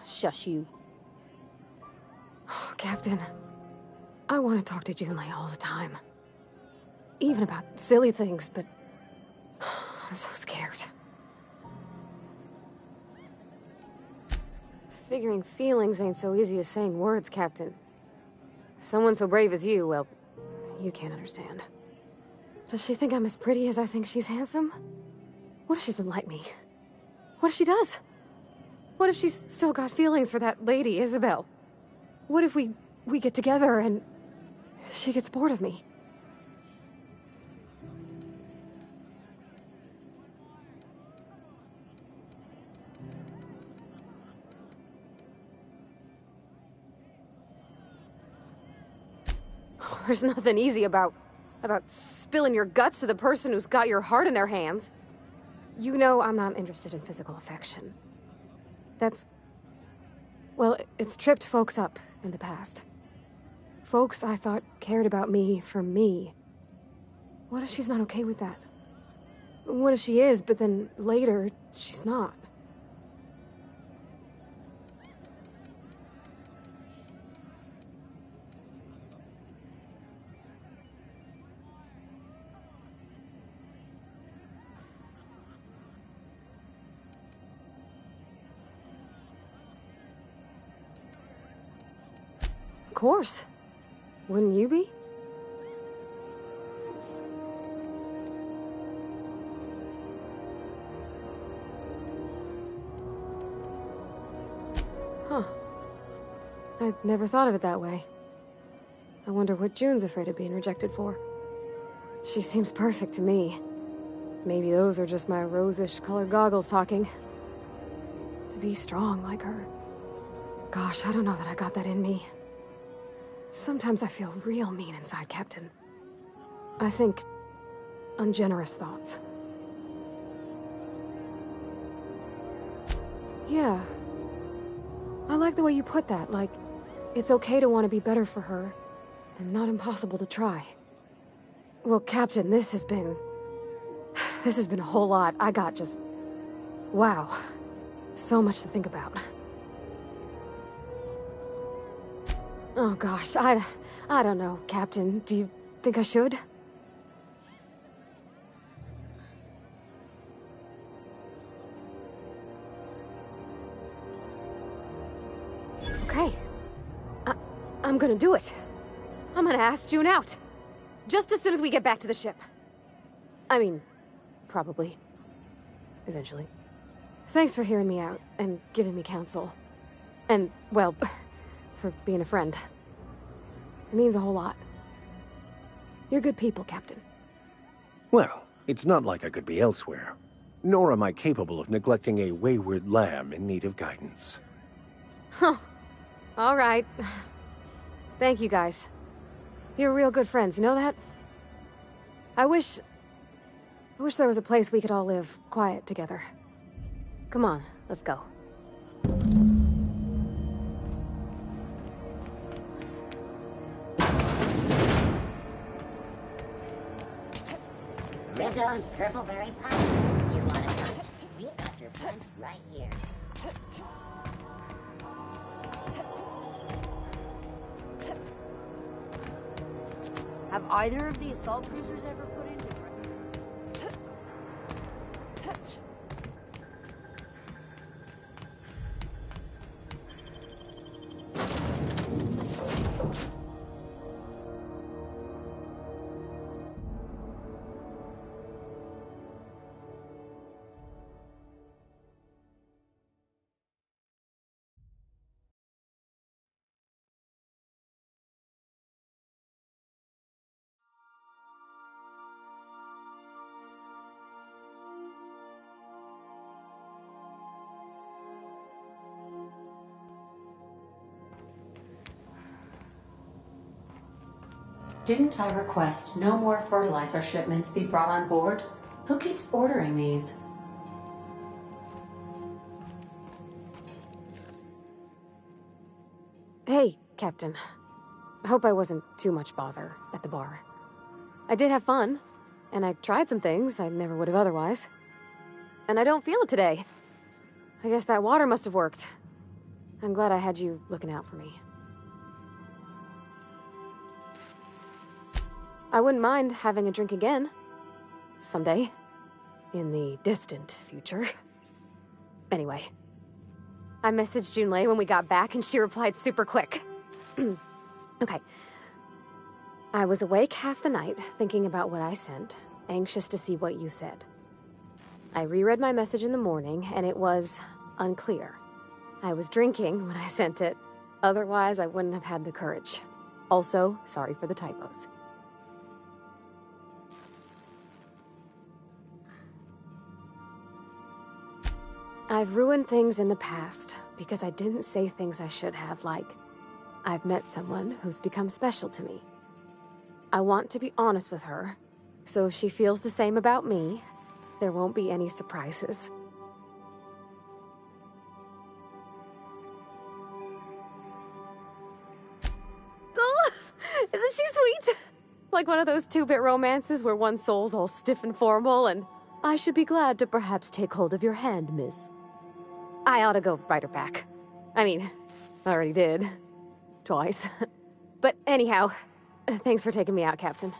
Shush you. Oh, Captain, I want to talk to Junlei all the time. Even about silly things, but I'm so scared. Figuring feelings ain't so easy as saying words, Captain. Someone so brave as you, well, you can't understand. Does she think I'm as pretty as I think she's handsome? What if she doesn't like me? What if she does? What if she's still got feelings for that lady, Isabel? What if we get together and she gets bored of me? There's nothing easy about spilling your guts to the person who's got your heart in their hands. You know I'm not interested in physical affection. That's... well, it's tripped folks up in the past. Folks I thought cared about me for me. What if she's not okay with that? What if she is, but then later, she's not? Of course. Wouldn't you be? Huh. I'd never thought of it that way. I wonder what June's afraid of being rejected for. She seems perfect to me. maybe those are just my rosish colored goggles talking. To be strong like her. Gosh, I don't know that I got that in me. Sometimes I feel real mean inside, Captain. I think ungenerous thoughts. Yeah. I like the way you put that, like, it's okay to want to be better for her, and not impossible to try. Well, Captain, this has been a whole lot. I got just... wow. So much to think about. Oh gosh, I don't know, Captain. Do you think I should? Okay. I'm gonna do it. I'm gonna ask June out. Just as soon as we get back to the ship. I mean, probably. Eventually. Thanks for hearing me out and giving me counsel. And, well, for being a friend. It means a whole lot. You're good people, Captain. Well, it's not like I could be elsewhere. Nor am I capable of neglecting a wayward lamb in need of guidance. Huh. All right. Thank you, guys. You're real good friends, you know that? I wish there was a place we could all live quiet together. Come on, let's go. Rizzo's Purpleberry Pie. You want a punch? We got your punch right here. Have either of the assault cruisers ever put into... Didn't I request no more fertilizer shipments be brought on board? Who keeps ordering these? Hey, Captain. I hope I wasn't too much bother at the bar. I did have fun, and I tried some things I never would have otherwise. And I don't feel it today. I guess that water must have worked. I'm glad I had you looking out for me. I wouldn't mind having a drink again. Someday. In the distant future. Anyway. I messaged Junlei when we got back and she replied super quick. Okay. I was awake half the night, thinking about what I sent, anxious to see what you said. I reread my message in the morning, and it was unclear. I was drinking when I sent it. Otherwise, I wouldn't have had the courage. Also, sorry for the typos. I've ruined things in the past because I didn't say things I should have, like, I've met someone who's become special to me. I want to be honest with her, so if she feels the same about me, there won't be any surprises. Oh, isn't she sweet? Like one of those two-bit romances where one soul's all stiff and formal and, I should be glad to perhaps take hold of your hand, miss. I ought to go write her back. I mean, I already did. Twice. But anyhow, thanks for taking me out, Captain.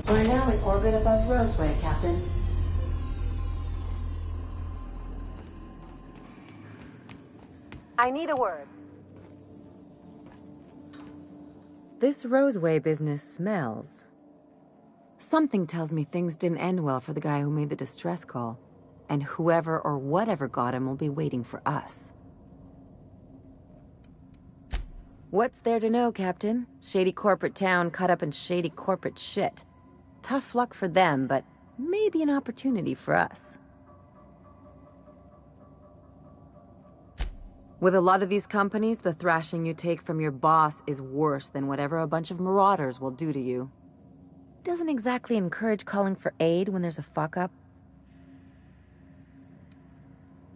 We're now in orbit above Roseway, Captain. I need a word. This Roseway business smells. Something tells me things didn't end well for the guy who made the distress call. And whoever or whatever got him will be waiting for us. What's there to know, Captain? Shady corporate town caught up in shady corporate shit. Tough luck for them, but maybe an opportunity for us. With a lot of these companies, the thrashing you take from your boss is worse than whatever a bunch of marauders will do to you. Doesn't exactly encourage calling for aid when there's a fuck-up.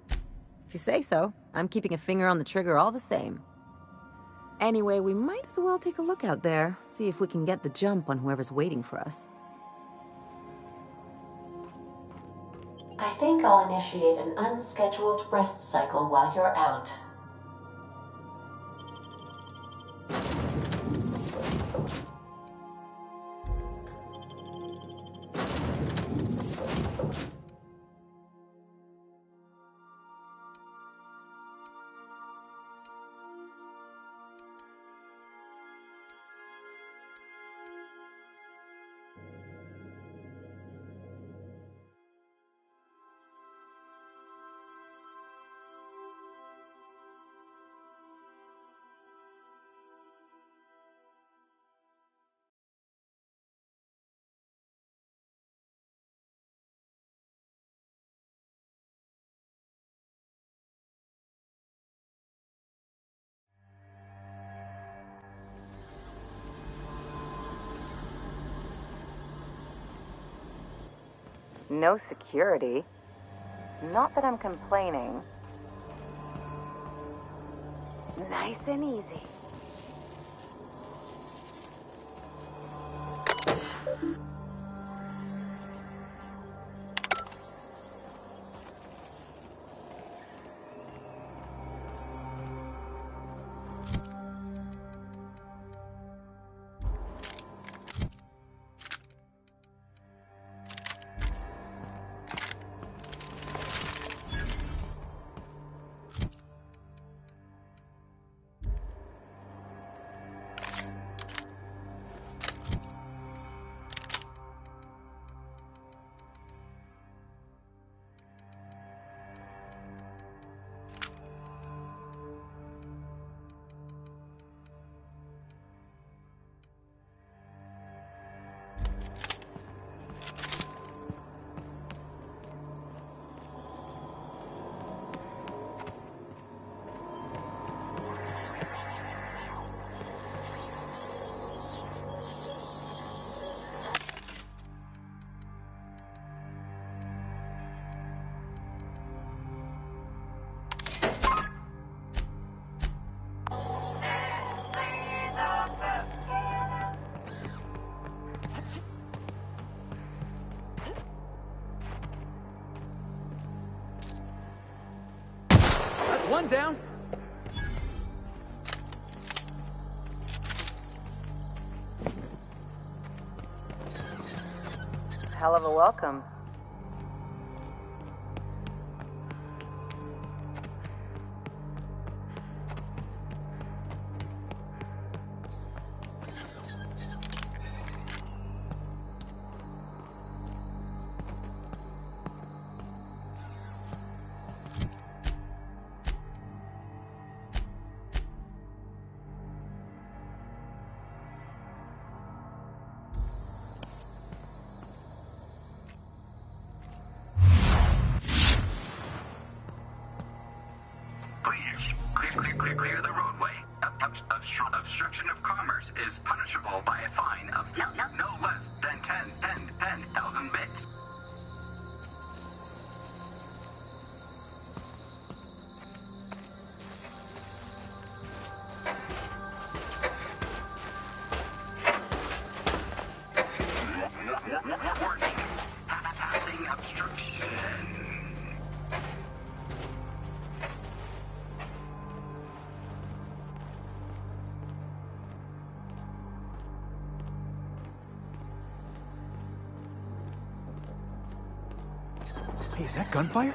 If you say so, I'm keeping a finger on the trigger all the same. Anyway, we might as well take a look out there, see if we can get the jump on whoever's waiting for us. I think I'll initiate an unscheduled rest cycle while you're out. No security. Not that I'm complaining. Nice and easy. One down. Hell of a welcome. Clear the roadway. Obstruction of commerce is punishable by a fine of no less than 10,000 bits. Warning. Passing obstruction. Hey, is that gunfire?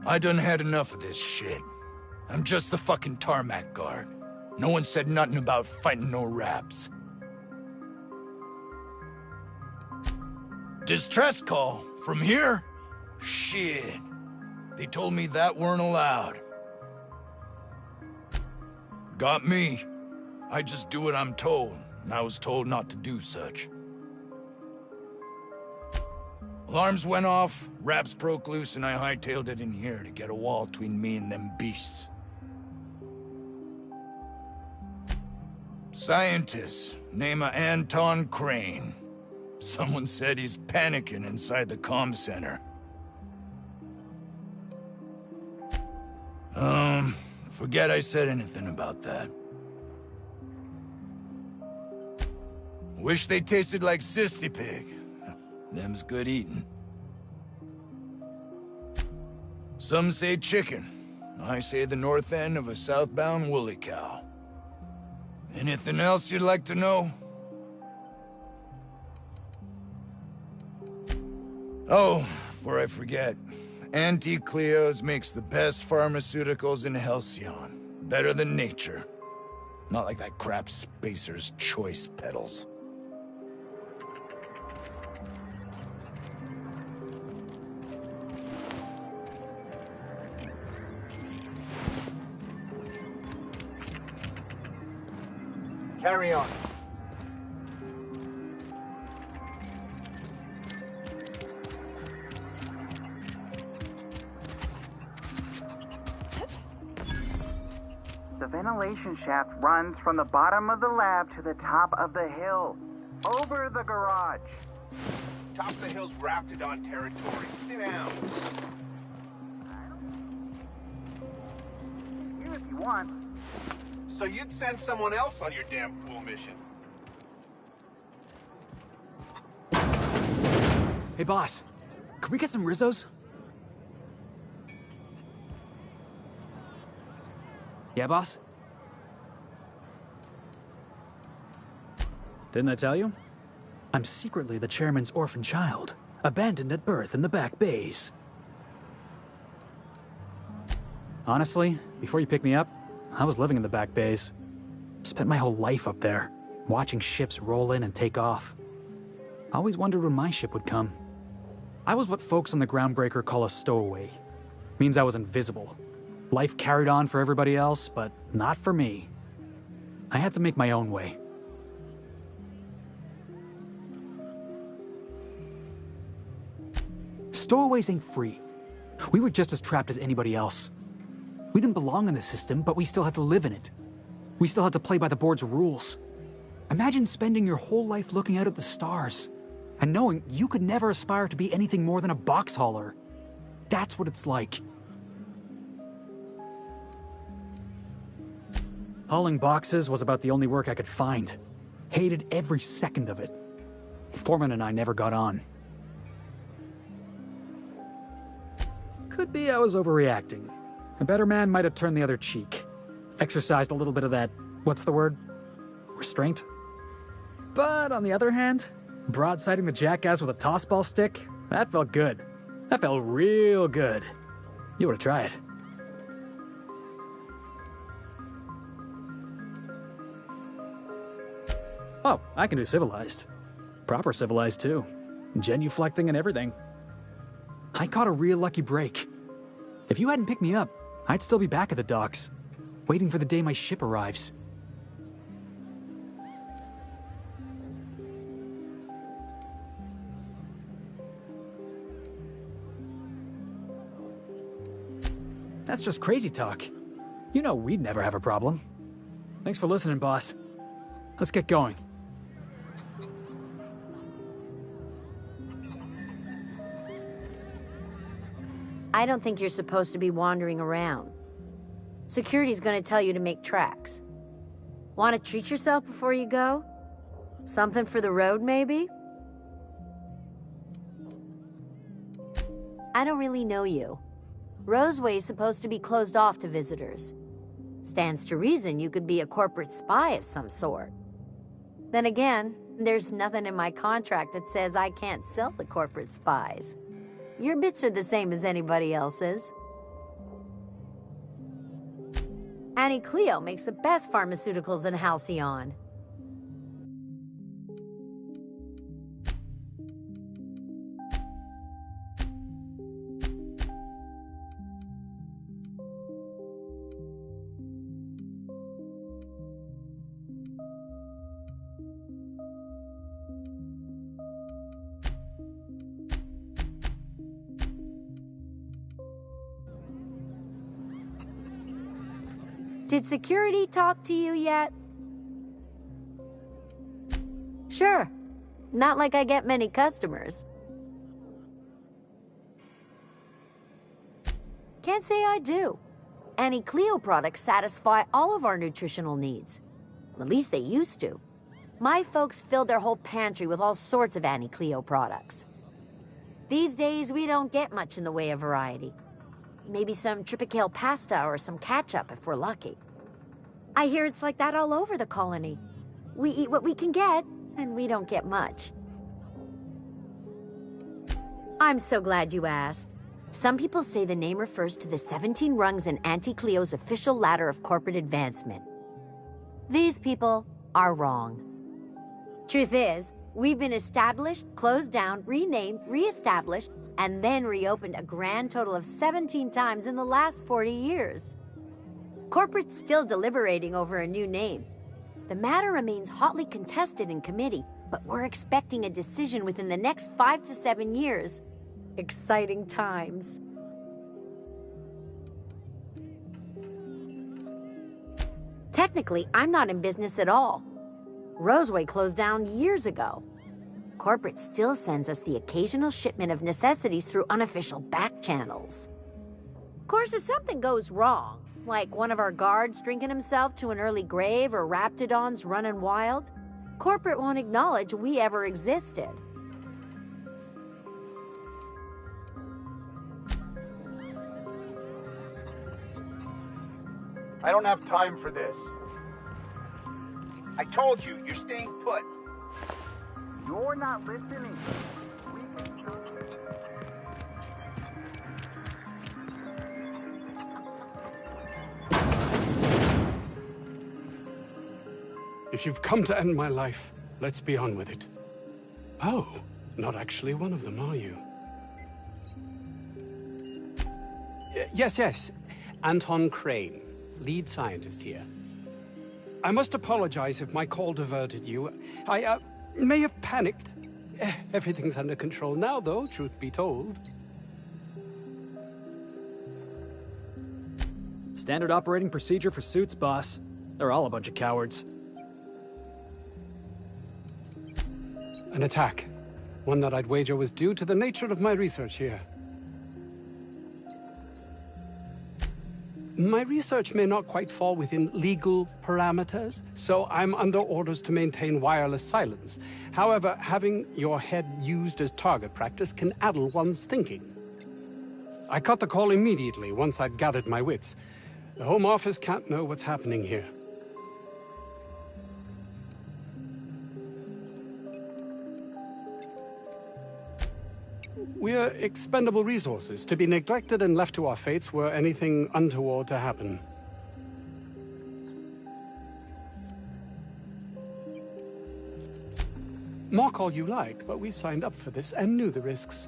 I done had enough of this shit. I'm just the fucking tarmac guard. No one said nothing about fighting no raps. Distress call? From here? Shit. They told me that weren't allowed. Got me. I just do what I'm told, and I was told not to do such. Alarms went off, raps broke loose, and I hightailed it in here to get a wall between me and them beasts. Scientist, name of Anton Crane. Someone said he's panicking inside the comm center. Forget I said anything about that. Wish they tasted like Sissy Pig. Them's good eating. Some say chicken. I say the north end of a southbound woolly cow. Anything else you'd like to know? Oh, before I forget, Auntie Cleo's makes the best pharmaceuticals in Halcyon. Better than nature. Not like that crap Spacer's Choice peddles. Carry on. The ventilation shaft runs from the bottom of the lab to the top of the hill. Over the garage. Top of the hill's Raptidon territory. Sit down. Here if you want. So you'd send someone else on your damn fool mission. Hey, boss. Can we get some Rizzos? Yeah, boss? Didn't I tell you? I'm secretly the chairman's orphan child, abandoned at birth in the back bays. Honestly, before you picked me up, I was living in the back bays. Spent my whole life up there, watching ships roll in and take off. I always wondered when my ship would come. I was what folks on the Groundbreaker call a stowaway. Means I was invisible. Life carried on for everybody else, but not for me. I had to make my own way. Stowaways ain't free. We were just as trapped as anybody else. We didn't belong in the system, but we still had to live in it. We still had to play by the board's rules. Imagine spending your whole life looking out at the stars, and knowing you could never aspire to be anything more than a box hauler. That's what it's like. Hauling boxes was about the only work I could find. Hated every second of it. Foreman and I never got on. Could be I was overreacting. A better man might have turned the other cheek. Exercised a little bit of that, what's the word? Restraint? But on the other hand, broadsiding the jackass with a tossball stick, that felt good. That felt real good. You ought to try it. Oh, I can do civilized. Proper civilized, too. Genuflecting and everything. I caught a real lucky break. If you hadn't picked me up, I'd still be back at the docks, waiting for the day my ship arrives. That's just crazy talk. You know we'd never have a problem. Thanks for listening, boss. Let's get going. I don't think you're supposed to be wandering around. Security's gonna tell you to make tracks. Want to treat yourself before you go? Something for the road, maybe? I don't really know you. Roseway's supposed to be closed off to visitors. Stands to reason you could be a corporate spy of some sort. Then again, there's nothing in my contract that says I can't sell the corporate spies. Your bits are the same as anybody else's. Annie Cleo makes the best pharmaceuticals in Halcyon. Did security talk to you yet? Sure. Not like I get many customers. Can't say I do. Annie Cleo products satisfy all of our nutritional needs. At least they used to. My folks filled their whole pantry with all sorts of Annie Cleo products. These days, we don't get much in the way of variety. Maybe some tripicale pasta or some ketchup if we're lucky. I hear it's like that all over the colony. We eat what we can get, and we don't get much. I'm so glad you asked. Some people say the name refers to the 17 rungs in Auntie Cleo's official ladder of corporate advancement. These people are wrong. Truth is, we've been established, closed down, renamed, re-established, and then reopened a grand total of 17 times in the last 40 years. Corporate's still deliberating over a new name. The matter remains hotly contested in committee, but we're expecting a decision within the next 5 to 7 years. Exciting times. Technically, I'm not in business at all. Roseway closed down years ago. Corporate still sends us the occasional shipment of necessities through unofficial back channels. Of course, if something goes wrong, like one of our guards drinking himself to an early grave or raptidons running wild, corporate won't acknowledge we ever existed. I don't have time for this. I told you, you're staying put. You're not listening. We can judge it. If you've come to end my life, let's be on with it. Oh, not actually one of them, are you? Yes. Anton Crane, lead scientist here. I must apologize if my call diverted you. I may have panicked. Everything's under control now, though, truth be told. Standard operating procedure for suits, boss. They're all a bunch of cowards. An attack. One that I'd wager was due to the nature of my research here. My research may not quite fall within legal parameters, so I'm under orders to maintain wireless silence. However, having your head used as target practice can addle one's thinking. I cut the call immediately once I'd gathered my wits. The Home Office can't know what's happening here. We're expendable resources, to be neglected and left to our fates were anything untoward to happen. Mock all you like, but we signed up for this and knew the risks.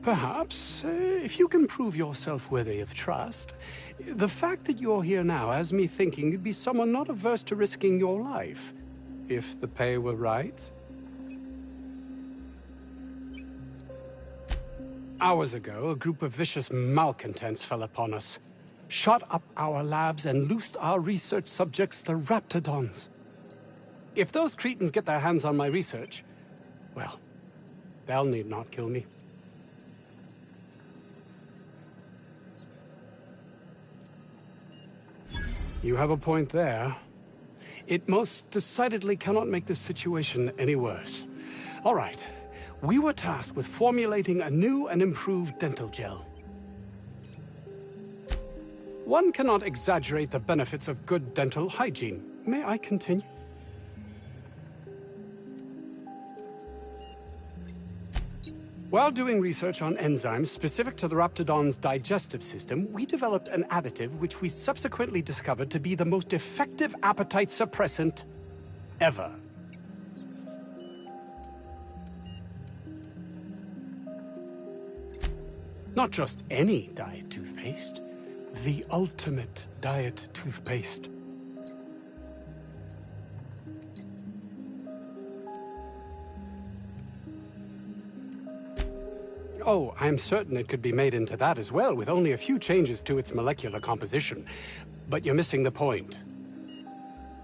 Perhaps, if you can prove yourself worthy of trust, the fact that you're here now has me thinking you'd be someone not averse to risking your life. If the pay were right. Hours ago, a group of vicious malcontents fell upon us, shot up our labs and loosed our research subjects, the Raptidons. If those cretins get their hands on my research, well, they'll need not kill me. You have a point there. It most decidedly cannot make the situation any worse. All right, we were tasked with formulating a new and improved dental gel. One cannot exaggerate the benefits of good dental hygiene. May I continue? While doing research on enzymes specific to the Raptidon's digestive system, we developed an additive which we subsequently discovered to be the most effective appetite suppressant ever. Not just any diet toothpaste, the ultimate diet toothpaste. Oh, I'm certain it could be made into that as well, with only a few changes to its molecular composition. But you're missing the point.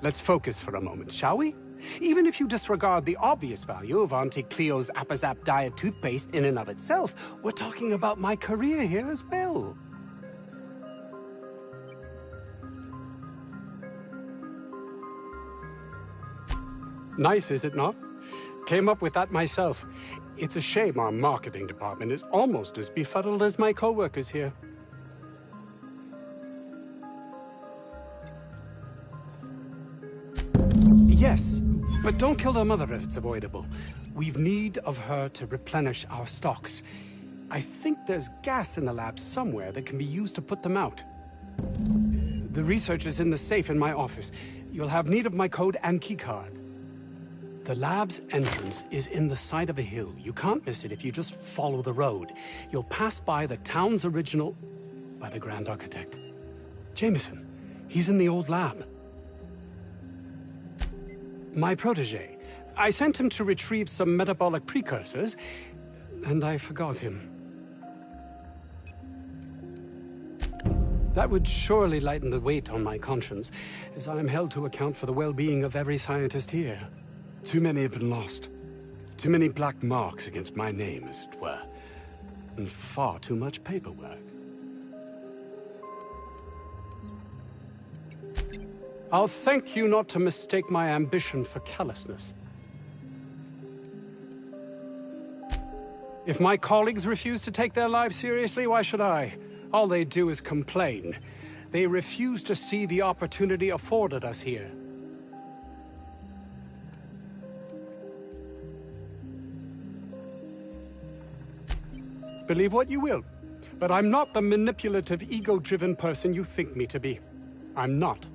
Let's focus for a moment, shall we? Even if you disregard the obvious value of Auntie Cleo's Appazap diet toothpaste in and of itself, we're talking about my career here as well. Nice, is it not? Came up with that myself. It's a shame our marketing department is almost as befuddled as my co-workers here. Yes, but don't kill their mother if it's avoidable. We've need of her to replenish our stocks. I think there's gas in the lab somewhere that can be used to put them out. The research is in the safe in my office. You'll have need of my code and keycard. The lab's entrance is in the side of a hill. You can't miss it if you just follow the road. You'll pass by the town's original... by the Grand Architect. Jameson. He's in the old lab. My protege. I sent him to retrieve some metabolic precursors, and I forgot him. That would surely lighten the weight on my conscience, as I am held to account for the well-being of every scientist here. Too many have been lost. Too many black marks against my name, as it were. And far too much paperwork. I'll thank you not to mistake my ambition for callousness. If my colleagues refuse to take their lives seriously, why should I? All they do is complain. They refuse to see the opportunity afforded us here. Believe what you will, but I'm not the manipulative, ego-driven person you think me to be. I'm not.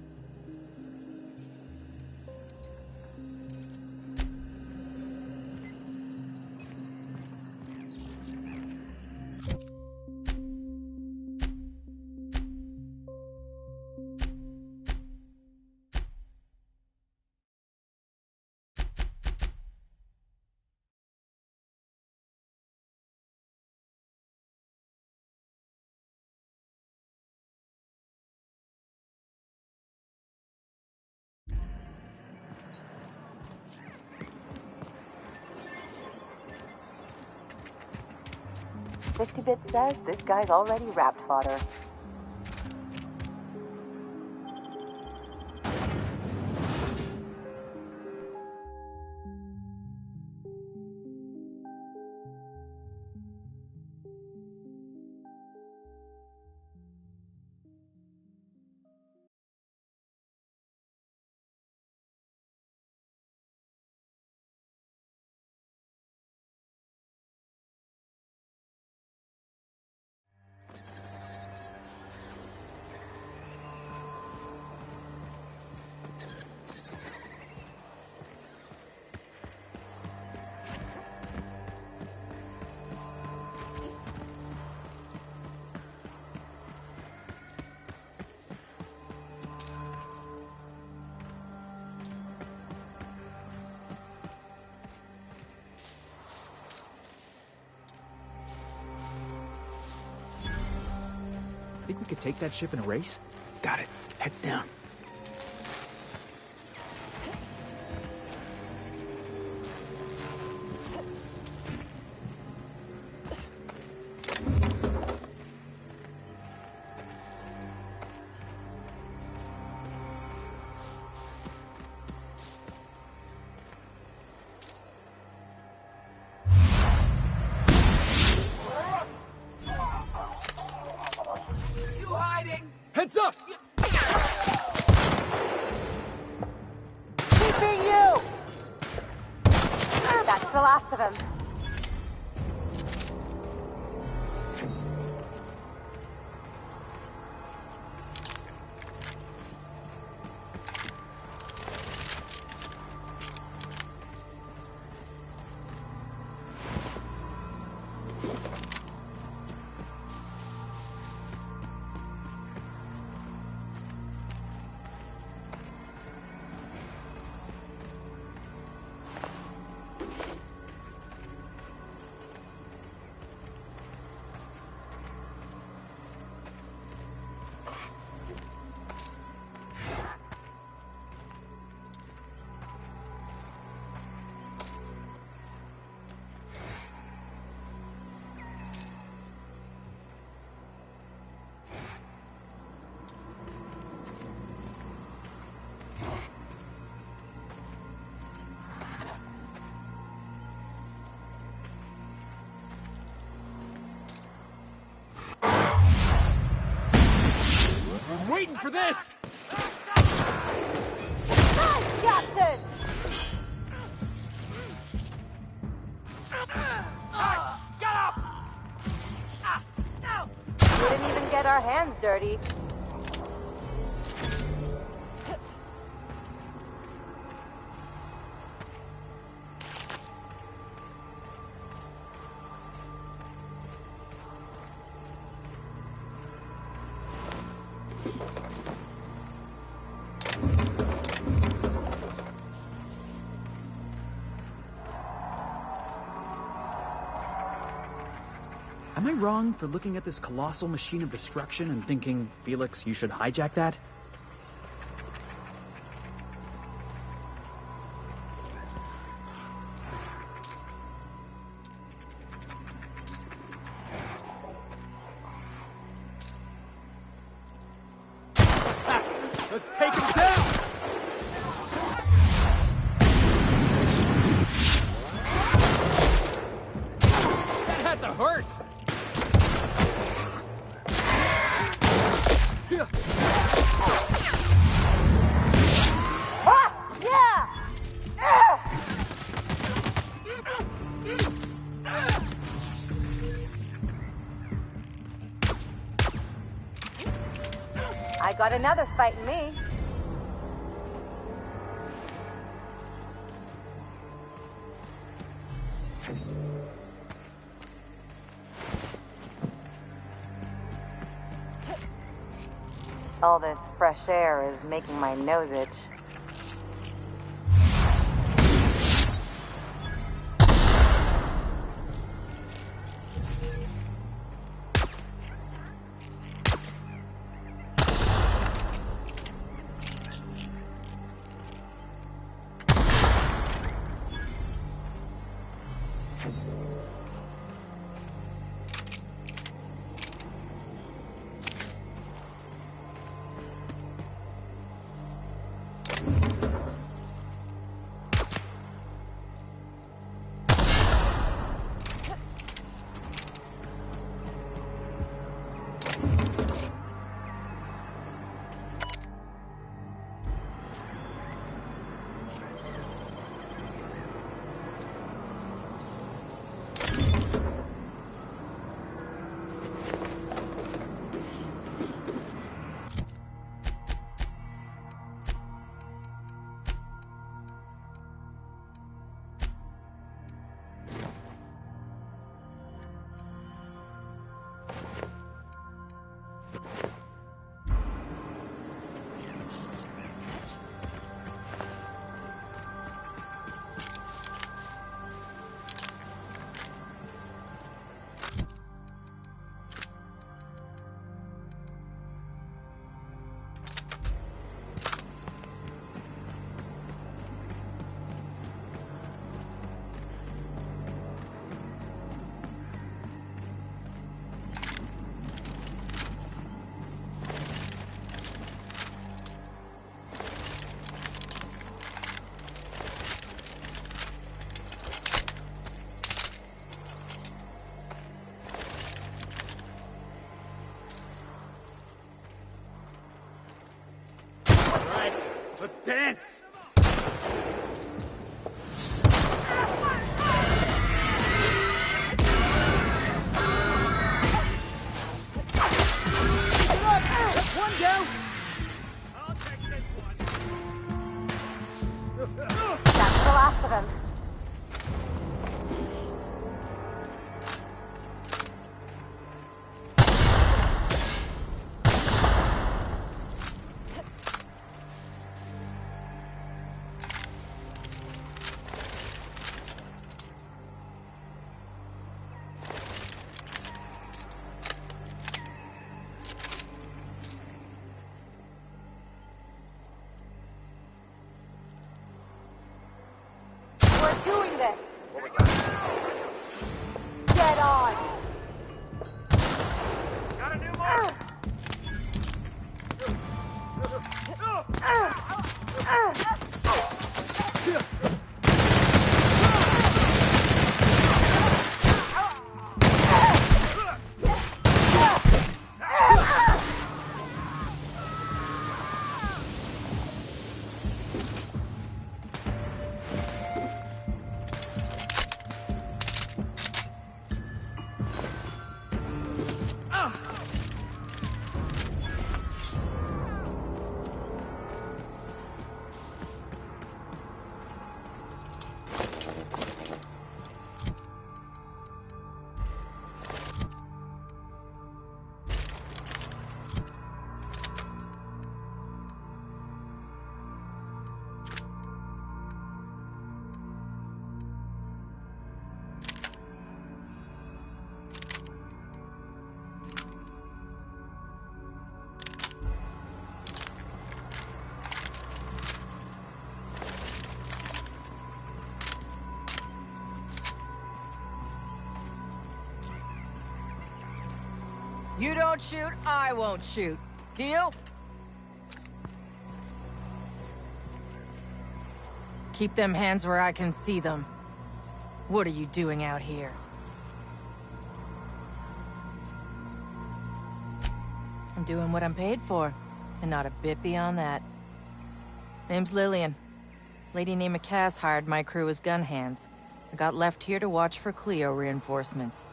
50-bit says this guy's already wrapped fodder. Think we could take that ship in a race? Got it. Heads down. Heads up! Keeping you! That's the last of him. I'm waiting for this! Nice, Captain! Get up! We didn't even get our hands dirty. Am I wrong for looking at this colossal machine of destruction and thinking, Felix, you should hijack that? Let's take him down! That had to hurt! Ah! Yeah! I got another fight in me. All this fresh air is making my nose itch. Let's dance! One down! I'll take this one. That's the last of them. Doing this. Get on. Gotta do more. You don't shoot, I won't shoot. Deal? Keep them hands where I can see them. What are you doing out here? I'm doing what I'm paid for, and not a bit beyond that. Name's Lillian. Lady named Cass hired my crew as gun hands. I got left here to watch for Cleo reinforcements.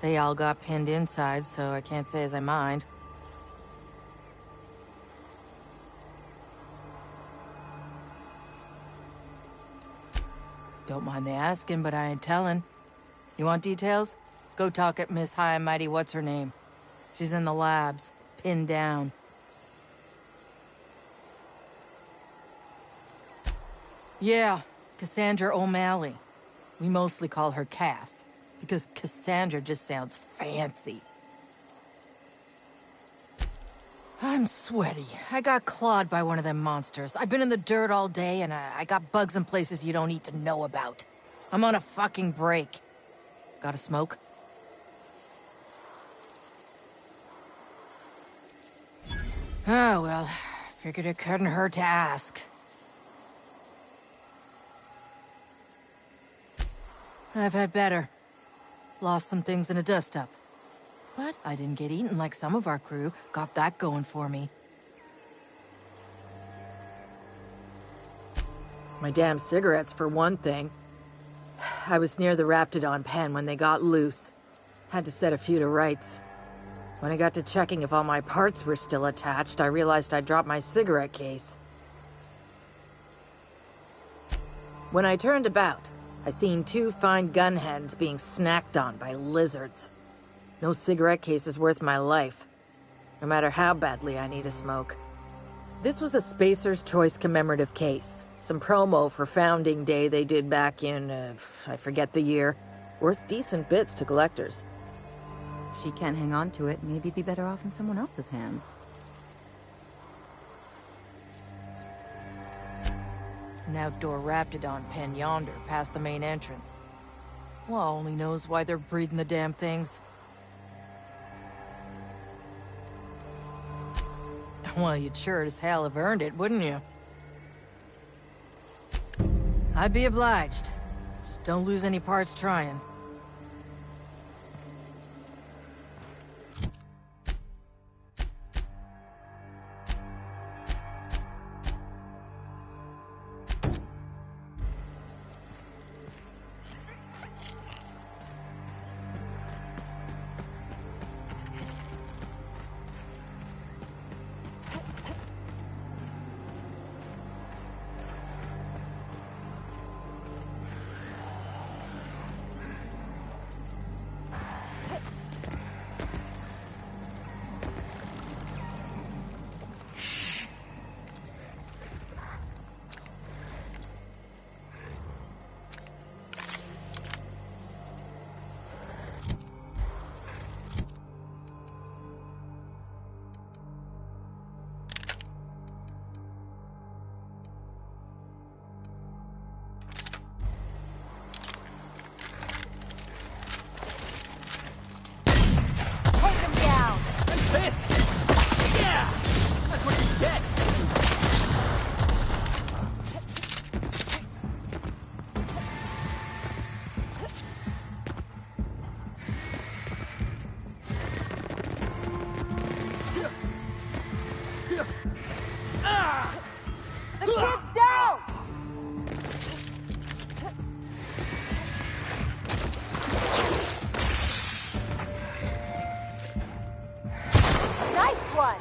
They all got pinned inside, so I can't say as I mind. Don't mind the asking, but I ain't telling. You want details? Go talk at Miss High and Mighty What's-Her-Name. She's in the labs, pinned down. Yeah, Cassandra O'Malley. We mostly call her Cass, because Cassandra just sounds fancy. I'm sweaty. I got clawed by one of them monsters. I've been in the dirt all day, and I got bugs in places you don't need to know about. I'm on a fucking break. Got a smoke? Oh, well, figured it couldn't hurt to ask. I've had better. Lost some things in a dust-up. But I didn't get eaten like some of our crew. Got that going for me. My damn cigarettes, for one thing. I was near the Raptidon pen when they got loose. Had to set a few to rights. When I got to checking if all my parts were still attached, I realized I'd dropped my cigarette case. When I turned about, I seen two fine gun hands being snacked on by lizards. No cigarette case is worth my life, no matter how badly I need a smoke. This was a Spacer's Choice commemorative case. Some promo for Founding Day they did back in, I forget the year. Worth decent bits to collectors. If she can't hang on to it, maybe it'd be better off in someone else's hands. An outdoor Raptidon pen yonder, past the main entrance. Law only knows why they're breeding the damn things. Well, you'd sure as hell have earned it, wouldn't you? I'd be obliged. Just don't lose any parts trying. The kid's down! Nice one!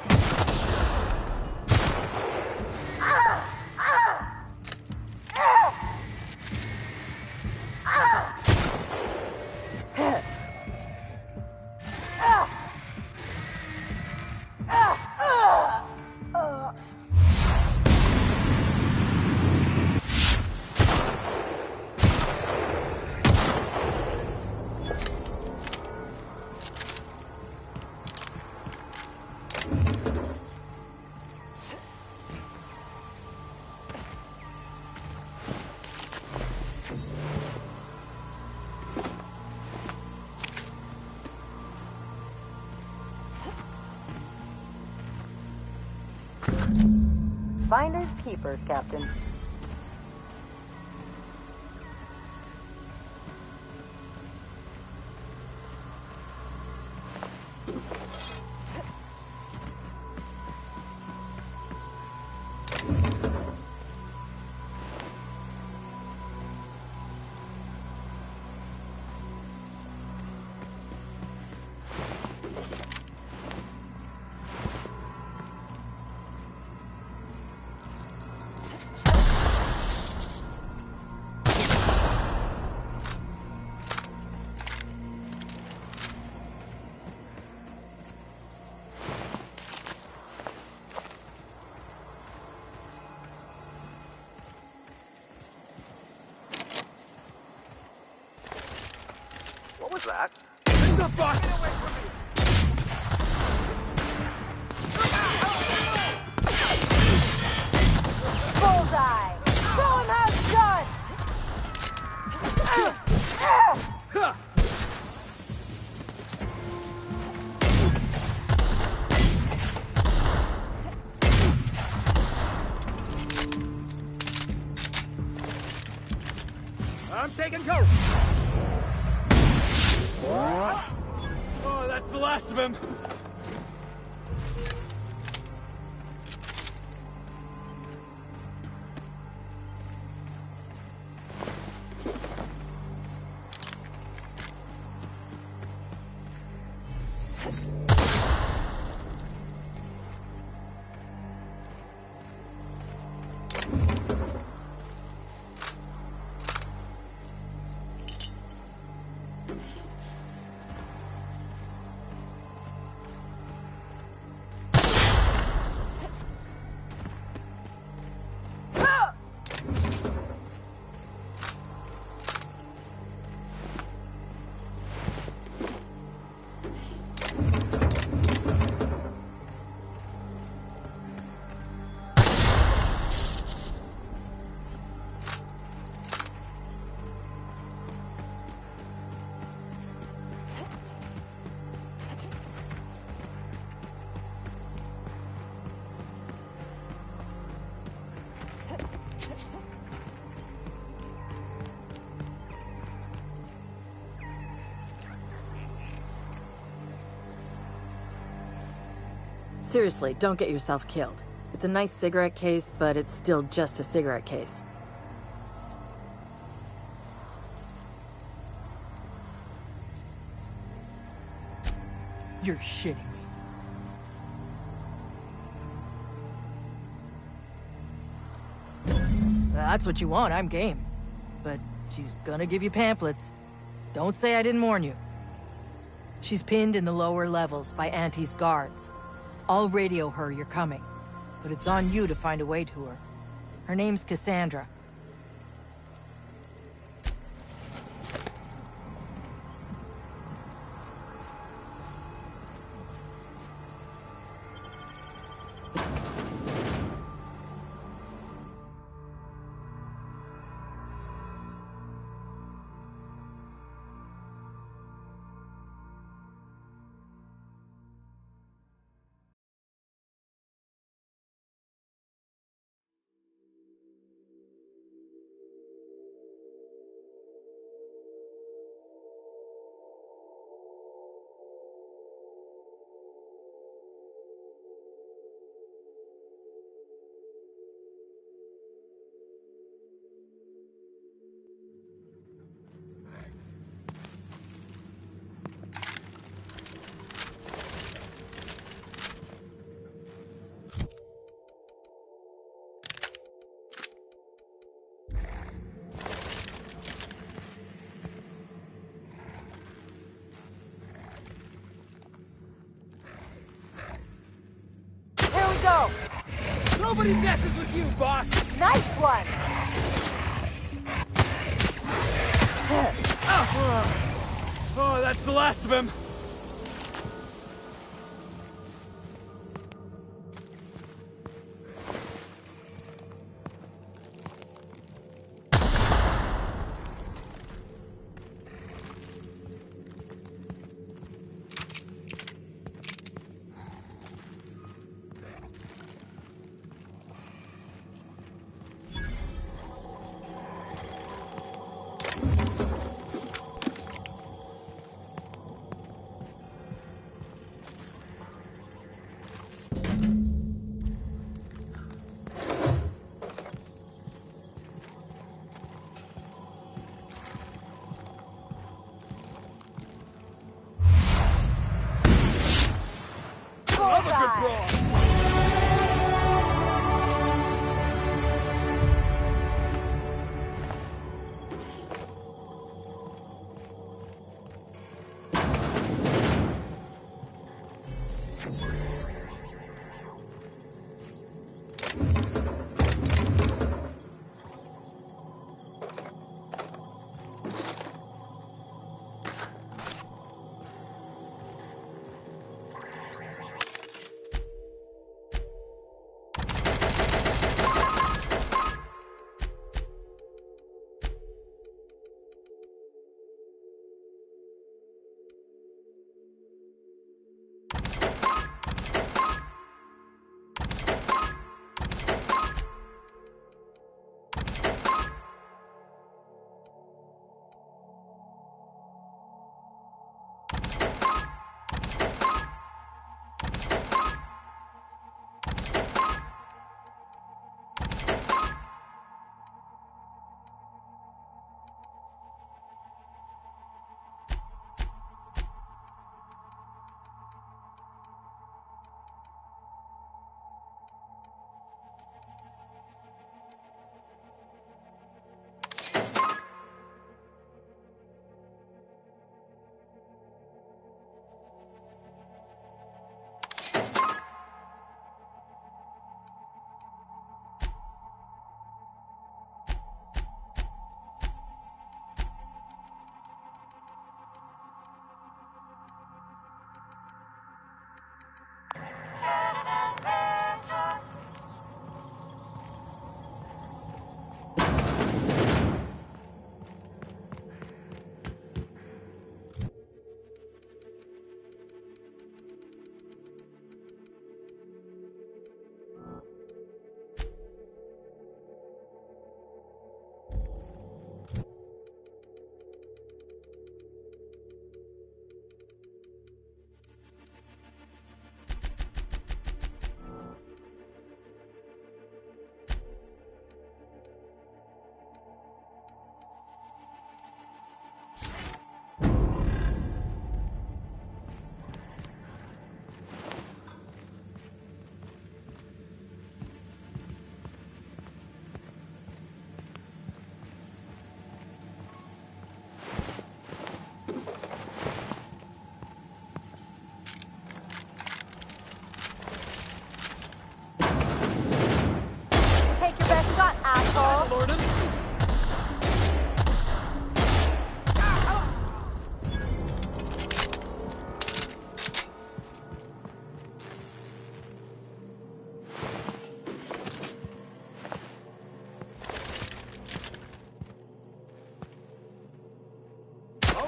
Finders keepers, Captain. What was that? Hands up, boss! Get away from me! Bullseye! Show him how it's done! I'm taking cover! Oh, that's the last of him. Seriously, don't get yourself killed. It's a nice cigarette case, but it's still just a cigarette case. You're shitting me. That's what you want, I'm game. But she's gonna give you pamphlets. Don't say I didn't warn you. She's pinned in the lower levels by Auntie's guards. I'll radio her you're coming, but it's on you to find a way to her. Her name's Cassandra. Nobody messes with you, boss! Nice one! Oh, that's the last of him.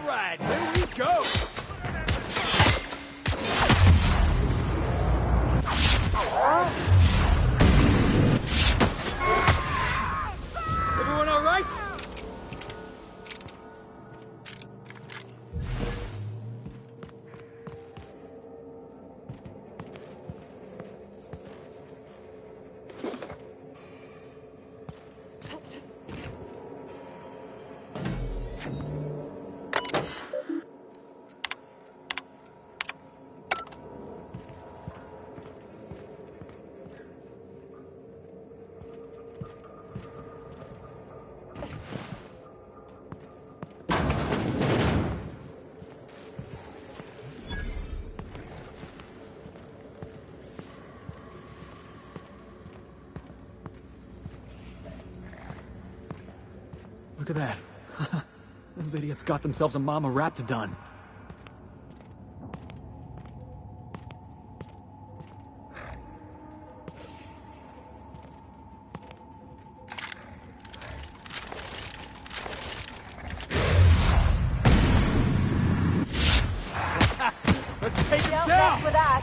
right, here we go! Everyone all right? Look at that. Those idiots got themselves a mama raptidon. Let's take him Don't down! mess with us.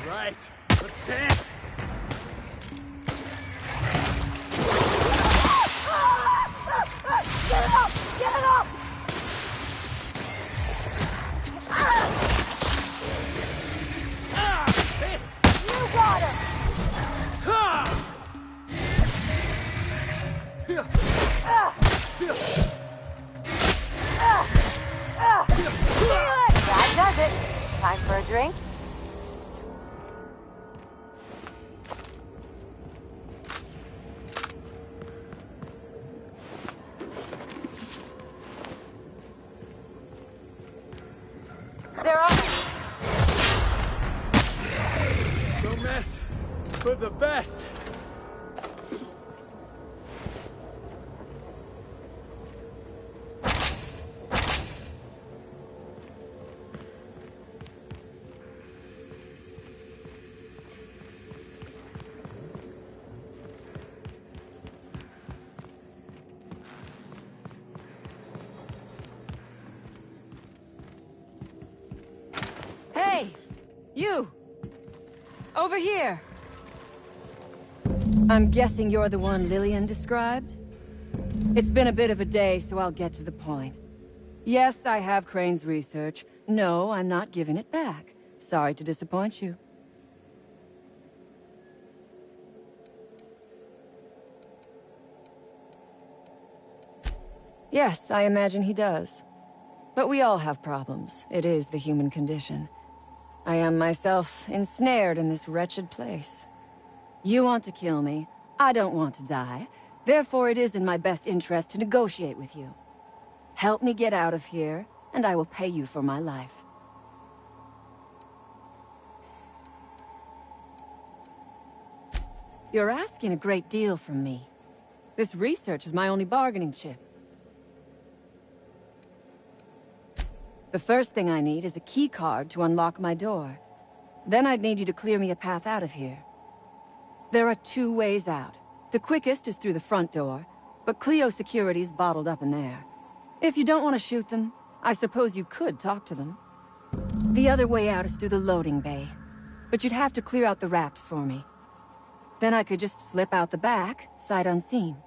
Right, let's dance! Get it up! Get it up! Hit! You got him! That does it. Time for a drink? They're up. No mess, but the best! Hey! You! Over here! I'm guessing you're the one Lillian described? It's been a bit of a day, so I'll get to the point. Yes, I have Crane's research. No, I'm not giving it back. Sorry to disappoint you. Yes, I imagine he does. But we all have problems. It is the human condition. I am myself ensnared in this wretched place. You want to kill me. I don't want to die. Therefore, it is in my best interest to negotiate with you. Help me get out of here, and I will pay you for my life. You're asking a great deal from me. This research is my only bargaining chip. The first thing I need is a key card to unlock my door. Then I'd need you to clear me a path out of here. There are 2 ways out. The quickest is through the front door, but Cleo security's bottled up in there. If you don't want to shoot them, I suppose you could talk to them. The other way out is through the loading bay, but you'd have to clear out the rafts for me. Then I could just slip out the back, sight unseen.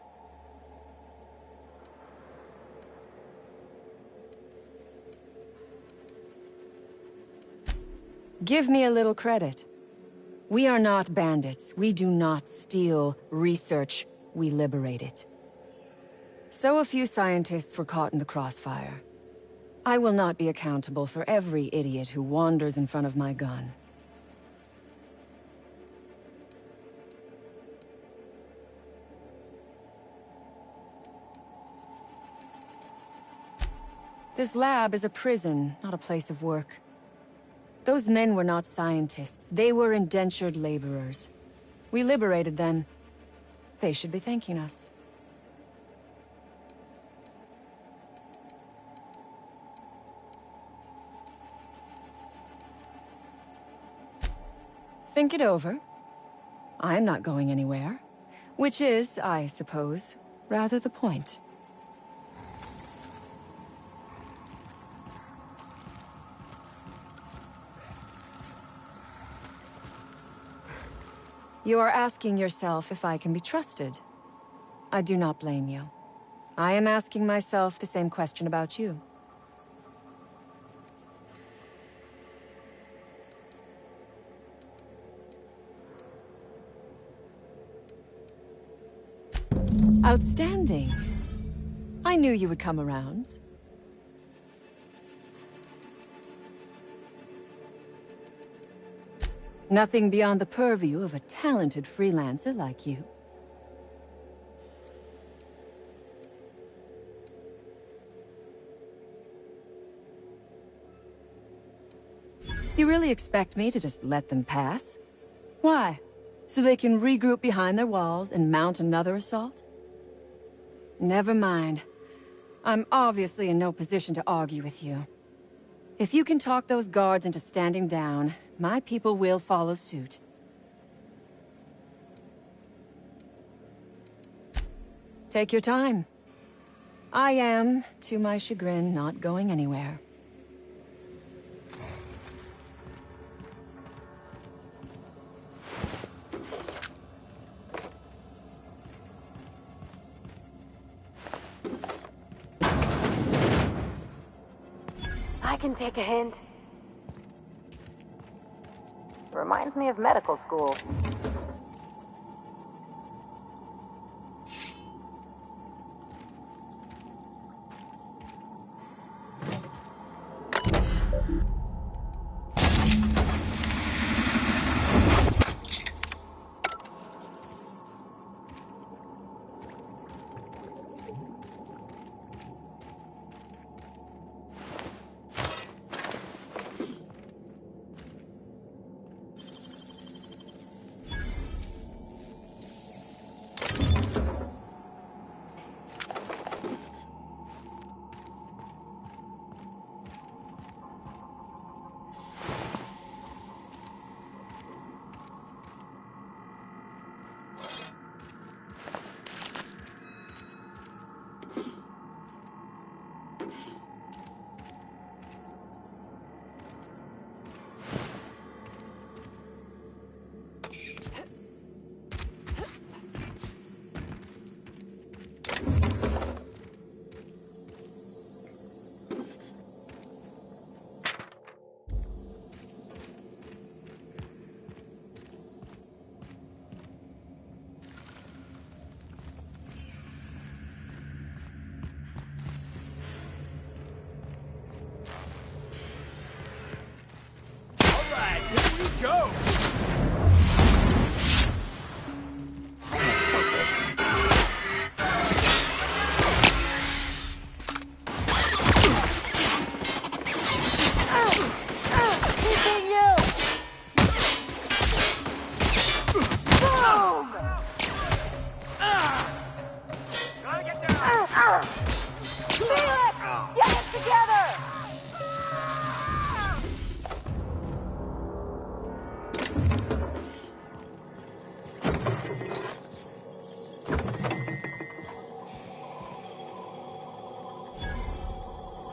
Give me a little credit. We are not bandits. We do not steal research. We liberate it. So a few scientists were caught in the crossfire. I will not be accountable for every idiot who wanders in front of my gun. This lab is a prison, not a place of work. Those men were not scientists. They were indentured laborers. We liberated them. They should be thanking us. Think it over. I'm not going anywhere. Which is, I suppose, rather the point. You are asking yourself if I can be trusted. I do not blame you. I am asking myself the same question about you. Outstanding. I knew you would come around. Nothing beyond the purview of a talented freelancer like you. You really expect me to just let them pass? Why? So they can regroup behind their walls and mount another assault? Never mind. I'm obviously in no position to argue with you. If you can talk those guards into standing down, my people will follow suit. Take your time. I am, to my chagrin, not going anywhere. I can take a hint. Reminds me of medical school. Go!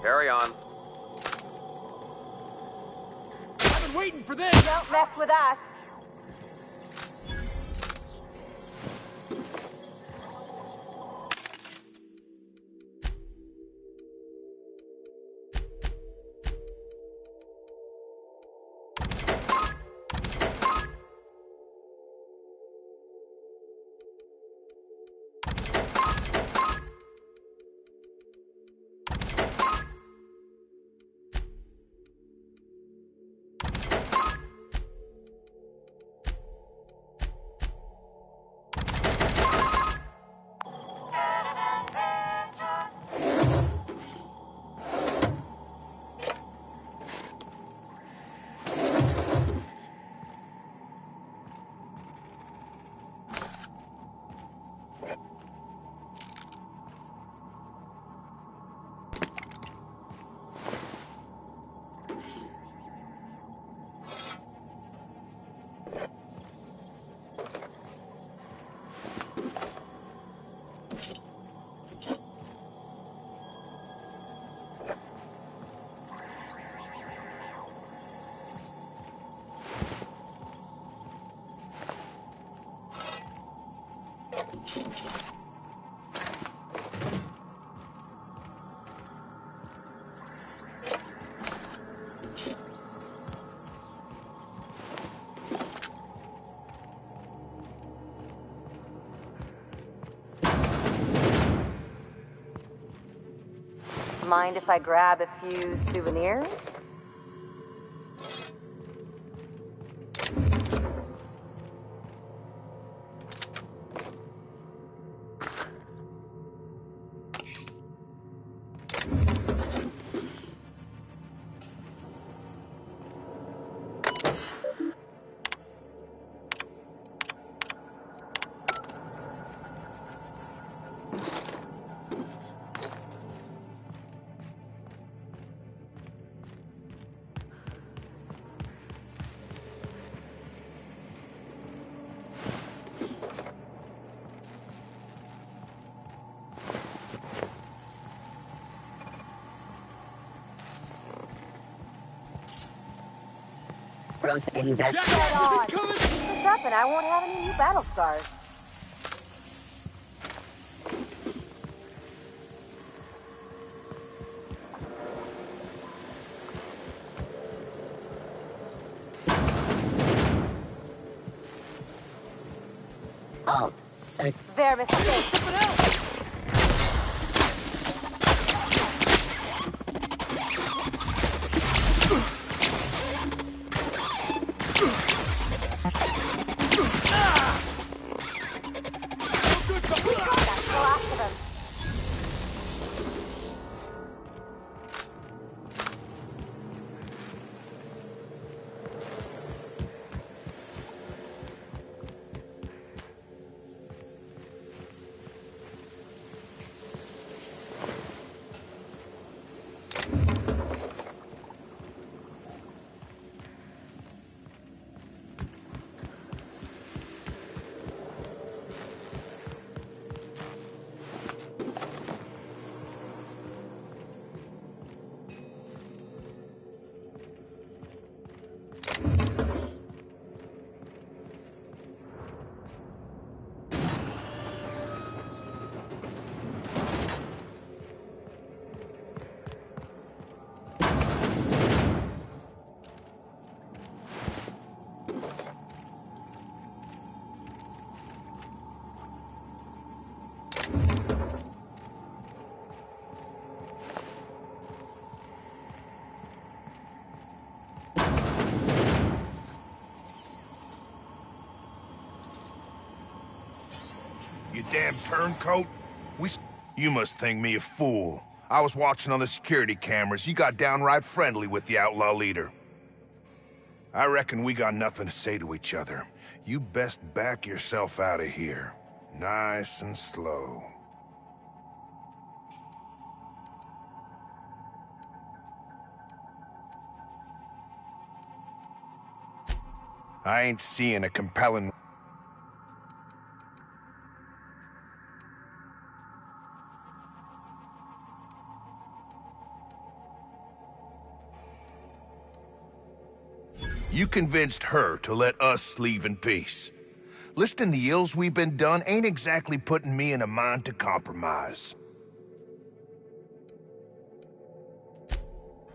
Carry on. I've been waiting for this! Don't mess with us! Mind if I grab a few souvenirs? Get on! Keep this up and I won't have any new battle scars. Halt. Sir. Their mistake. You damn turncoat. You must think me a fool. I was watching on the security cameras. You got downright friendly with the outlaw leader. I reckon we got nothing to say to each other. You best back yourself out of here. Nice and slow. I ain't seeing a compelling... You convinced her to let us leave in peace. Listing the ills we've been done ain't exactly putting me in a mind to compromise.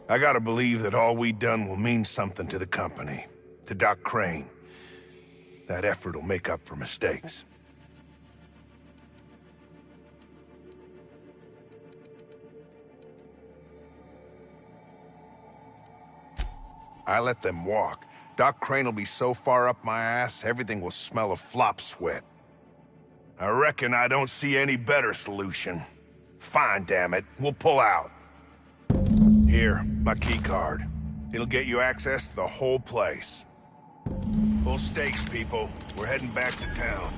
I gotta believe that all we done will mean something to the company, to Doc Crane. That effort will make up for mistakes. I let them walk. Doc Crane will be so far up my ass, everything will smell of flop sweat. I reckon I don't see any better solution. Fine, damn it. We'll pull out. Here, my key card. It'll get you access to the whole place. Full stakes, people. We're heading back to town.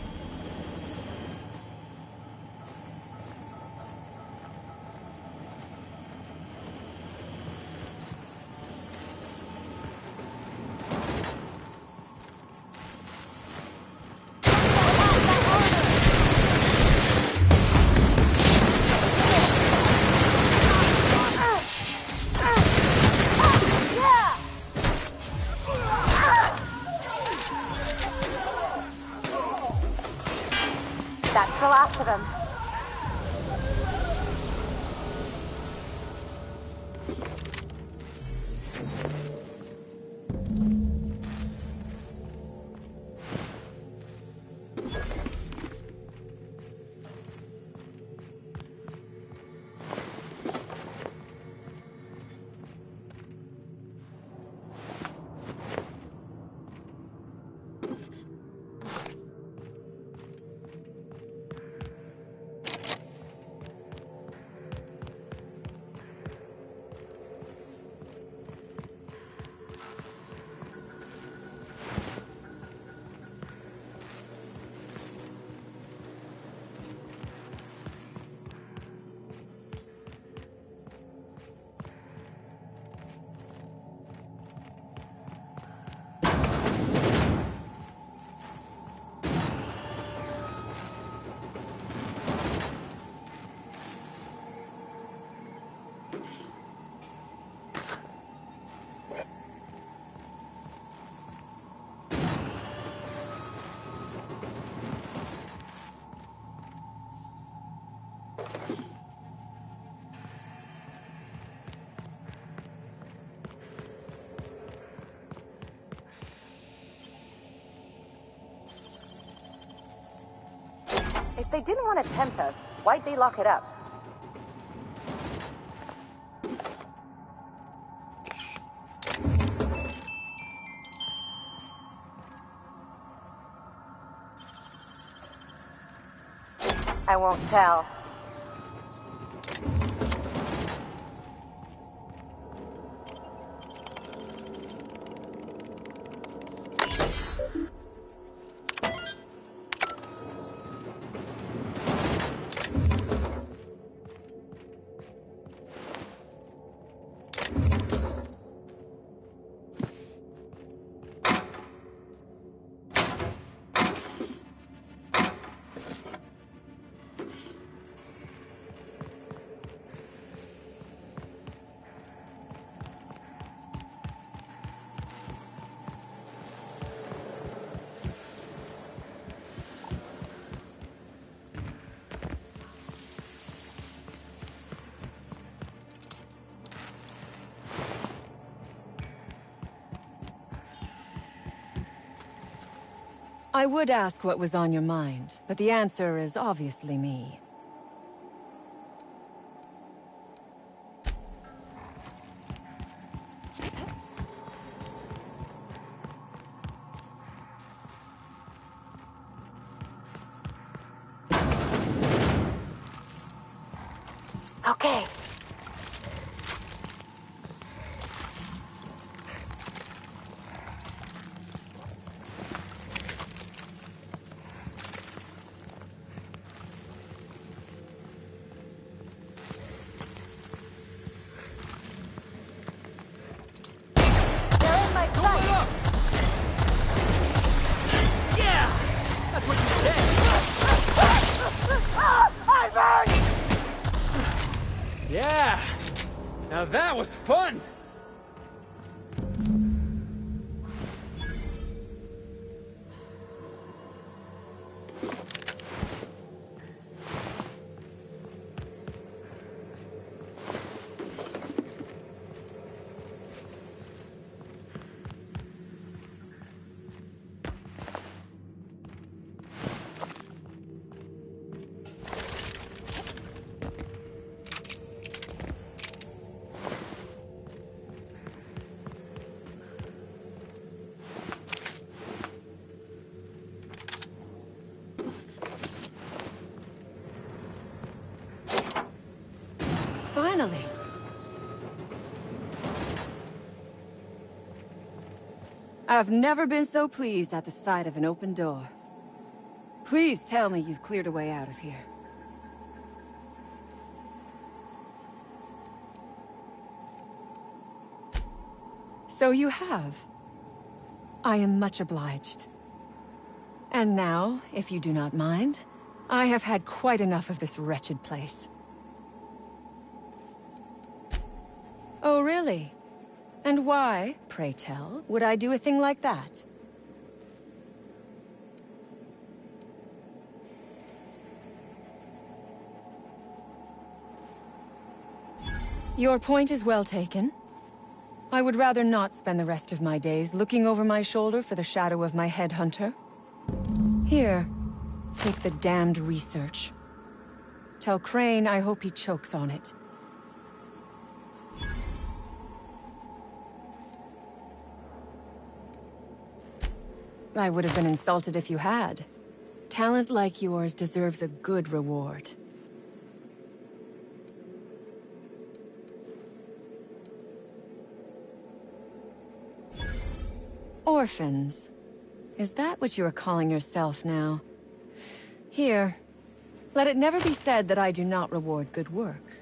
That's the last of them. If they didn't want to tempt us, why'd they lock it up? I won't tell. I would ask what was on your mind, but the answer is obviously me. Okay. Yeah! Now that was fun! Finally. I've never been so pleased at the sight of an open door. Please tell me you've cleared a way out of here. So you have. I am much obliged. And now, if you do not mind, I have had quite enough of this wretched place. Oh, really? And why, pray tell, would I do a thing like that? Your point is well taken. I would rather not spend the rest of my days looking over my shoulder for the shadow of my headhunter. Here, take the damned research. Tell Crane I hope he chokes on it. I would have been insulted if you had. Talent like yours deserves a good reward. Orphans. Is that what you are calling yourself now? Here. Let it never be said that I do not reward good work.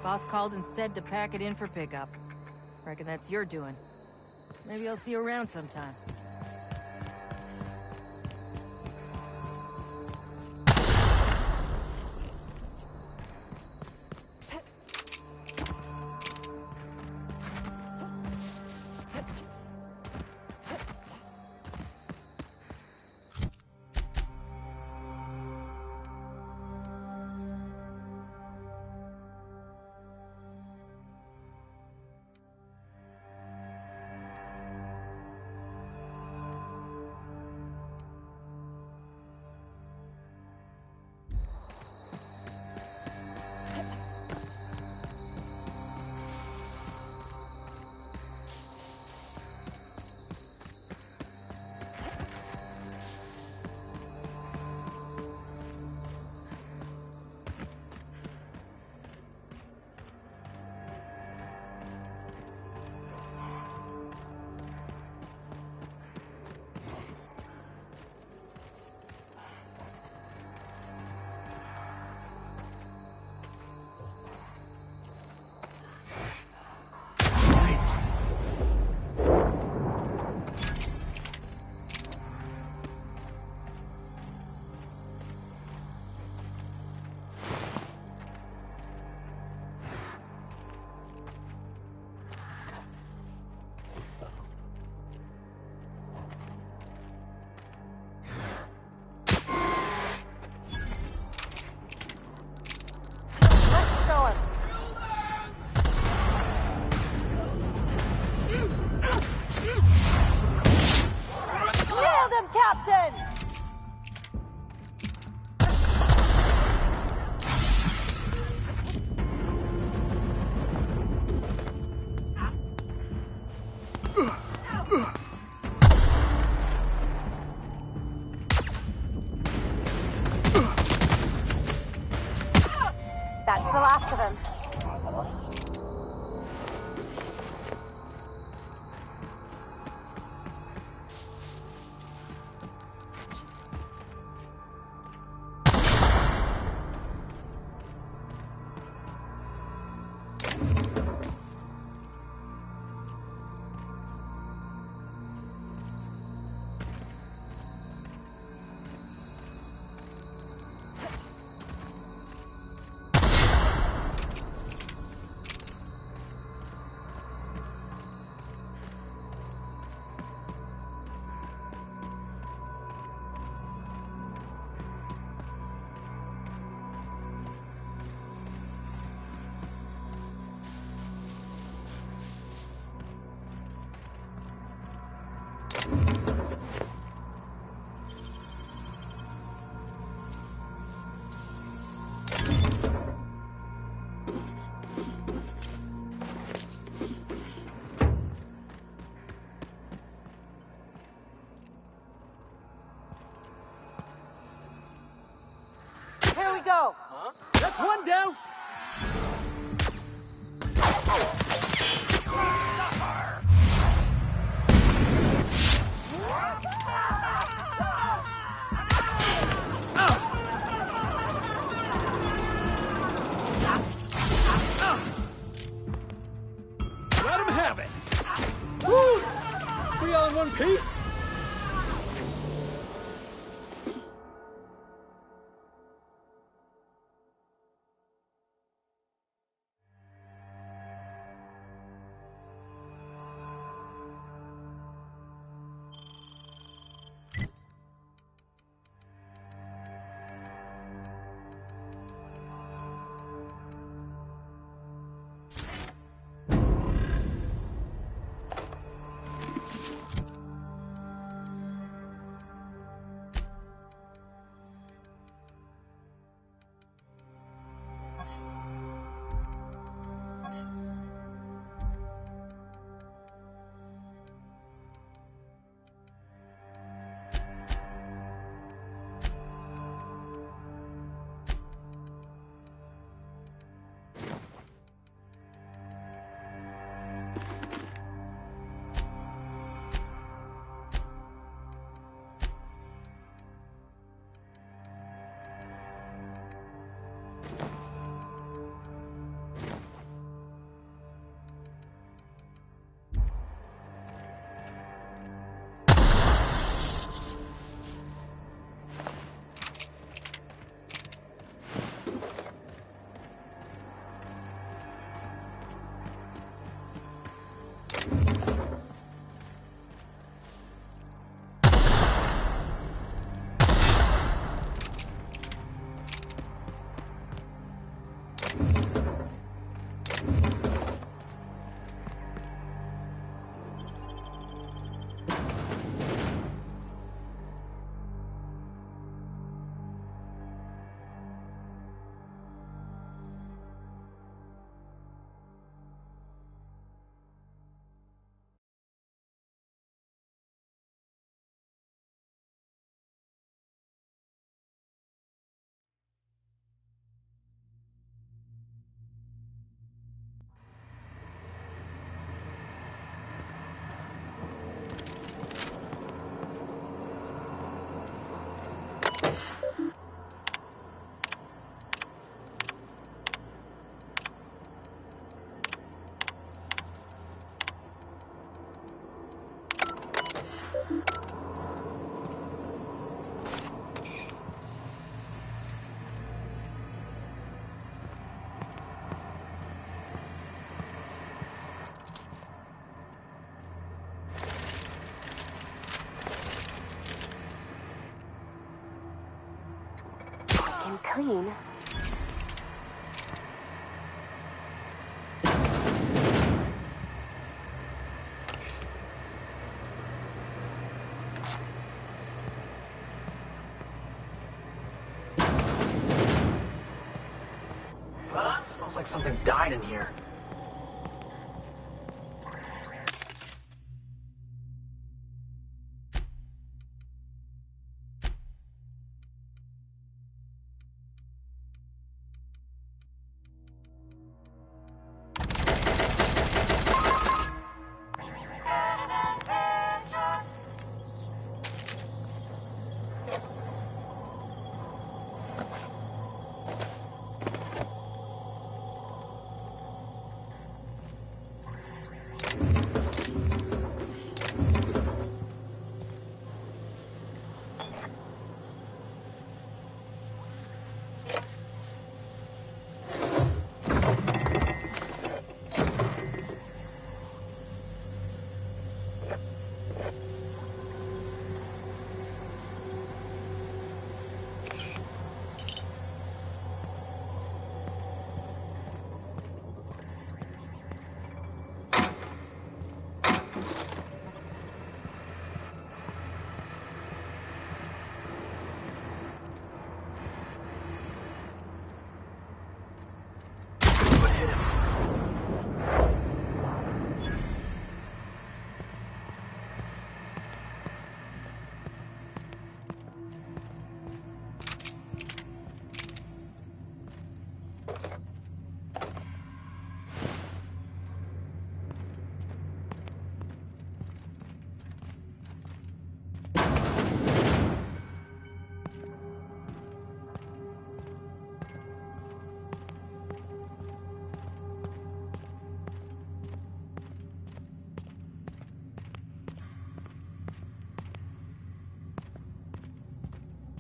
Boss called and said to pack it in for pickup. Reckon that's your doing. Maybe I'll see you around sometime. That's the last of him. Here we go. Huh? That's one down. Let him have it. Woo! We all in one piece? clean. Smells like something died in here.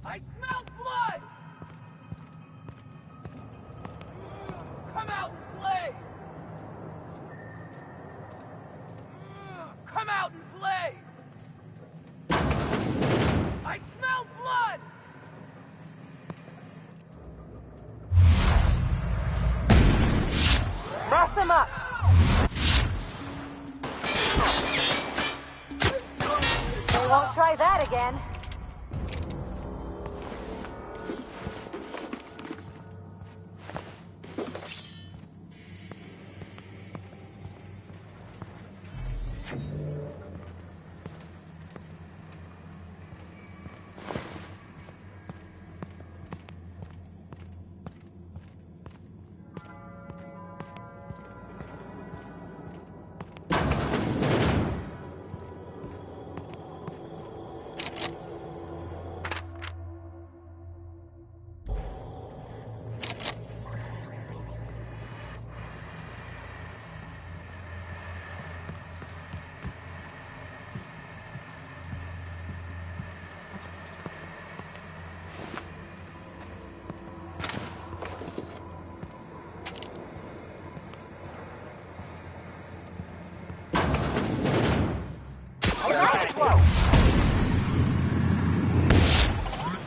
I smell blood! Come out and play! Come out and play! I smell blood! Mess him up! They won't try that again.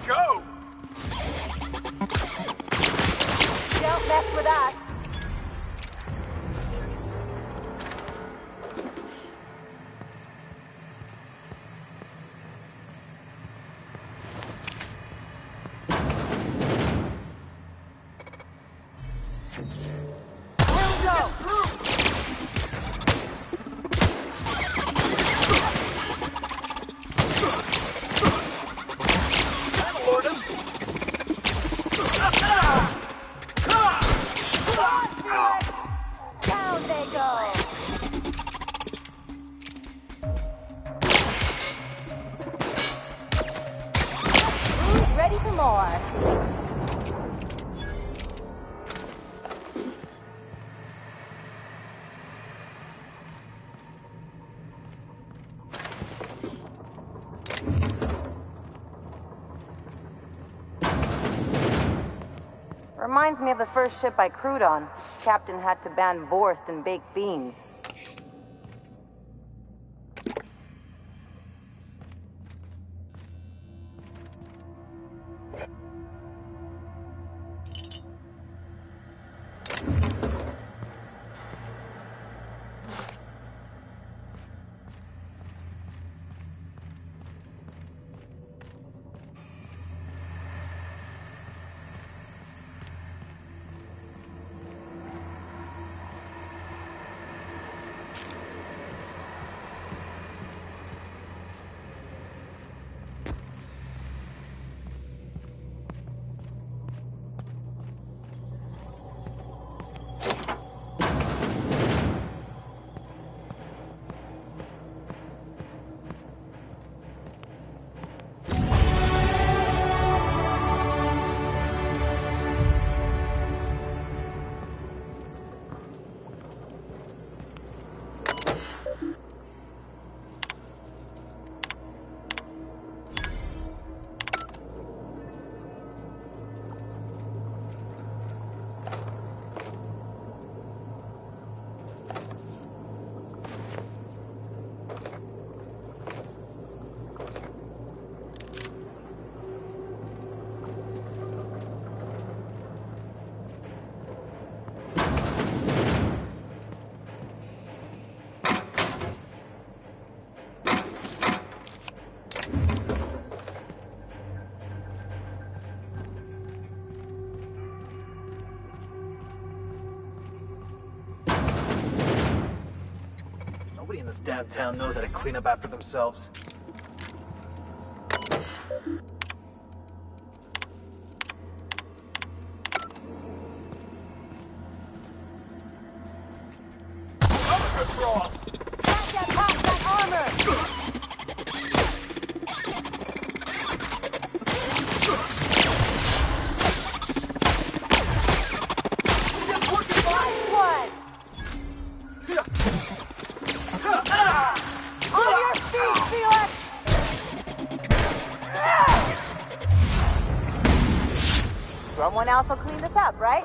Go! Don't mess with us. Down they go. Who's ready for more? Reminds me of the first ship I crewed on. Captain had to ban Vorst and baked beans. Nobody in this damn town knows how to clean up after themselves. Someone else will clean this up, right?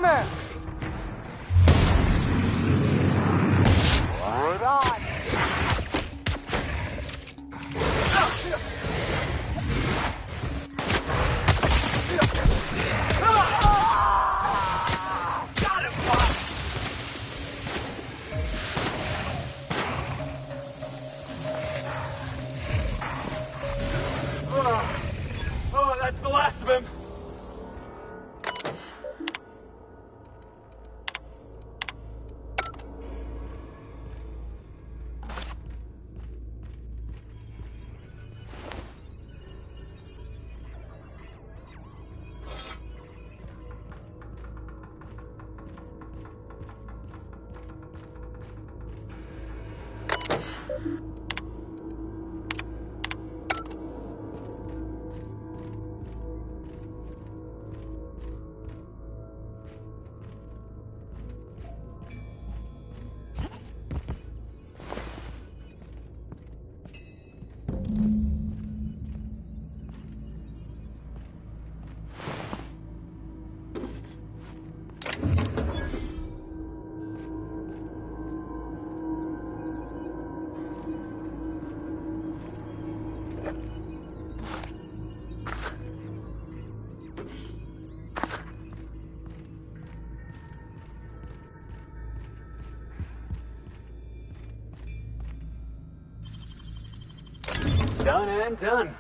armor! Hold on! Oh, that's the last of him. Done and done.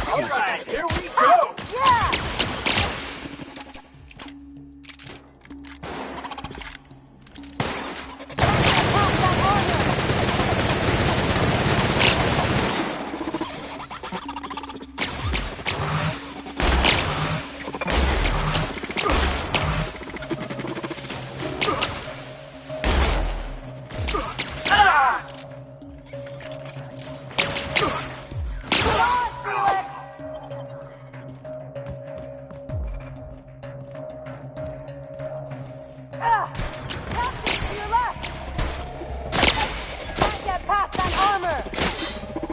All right, here we go! Yeah!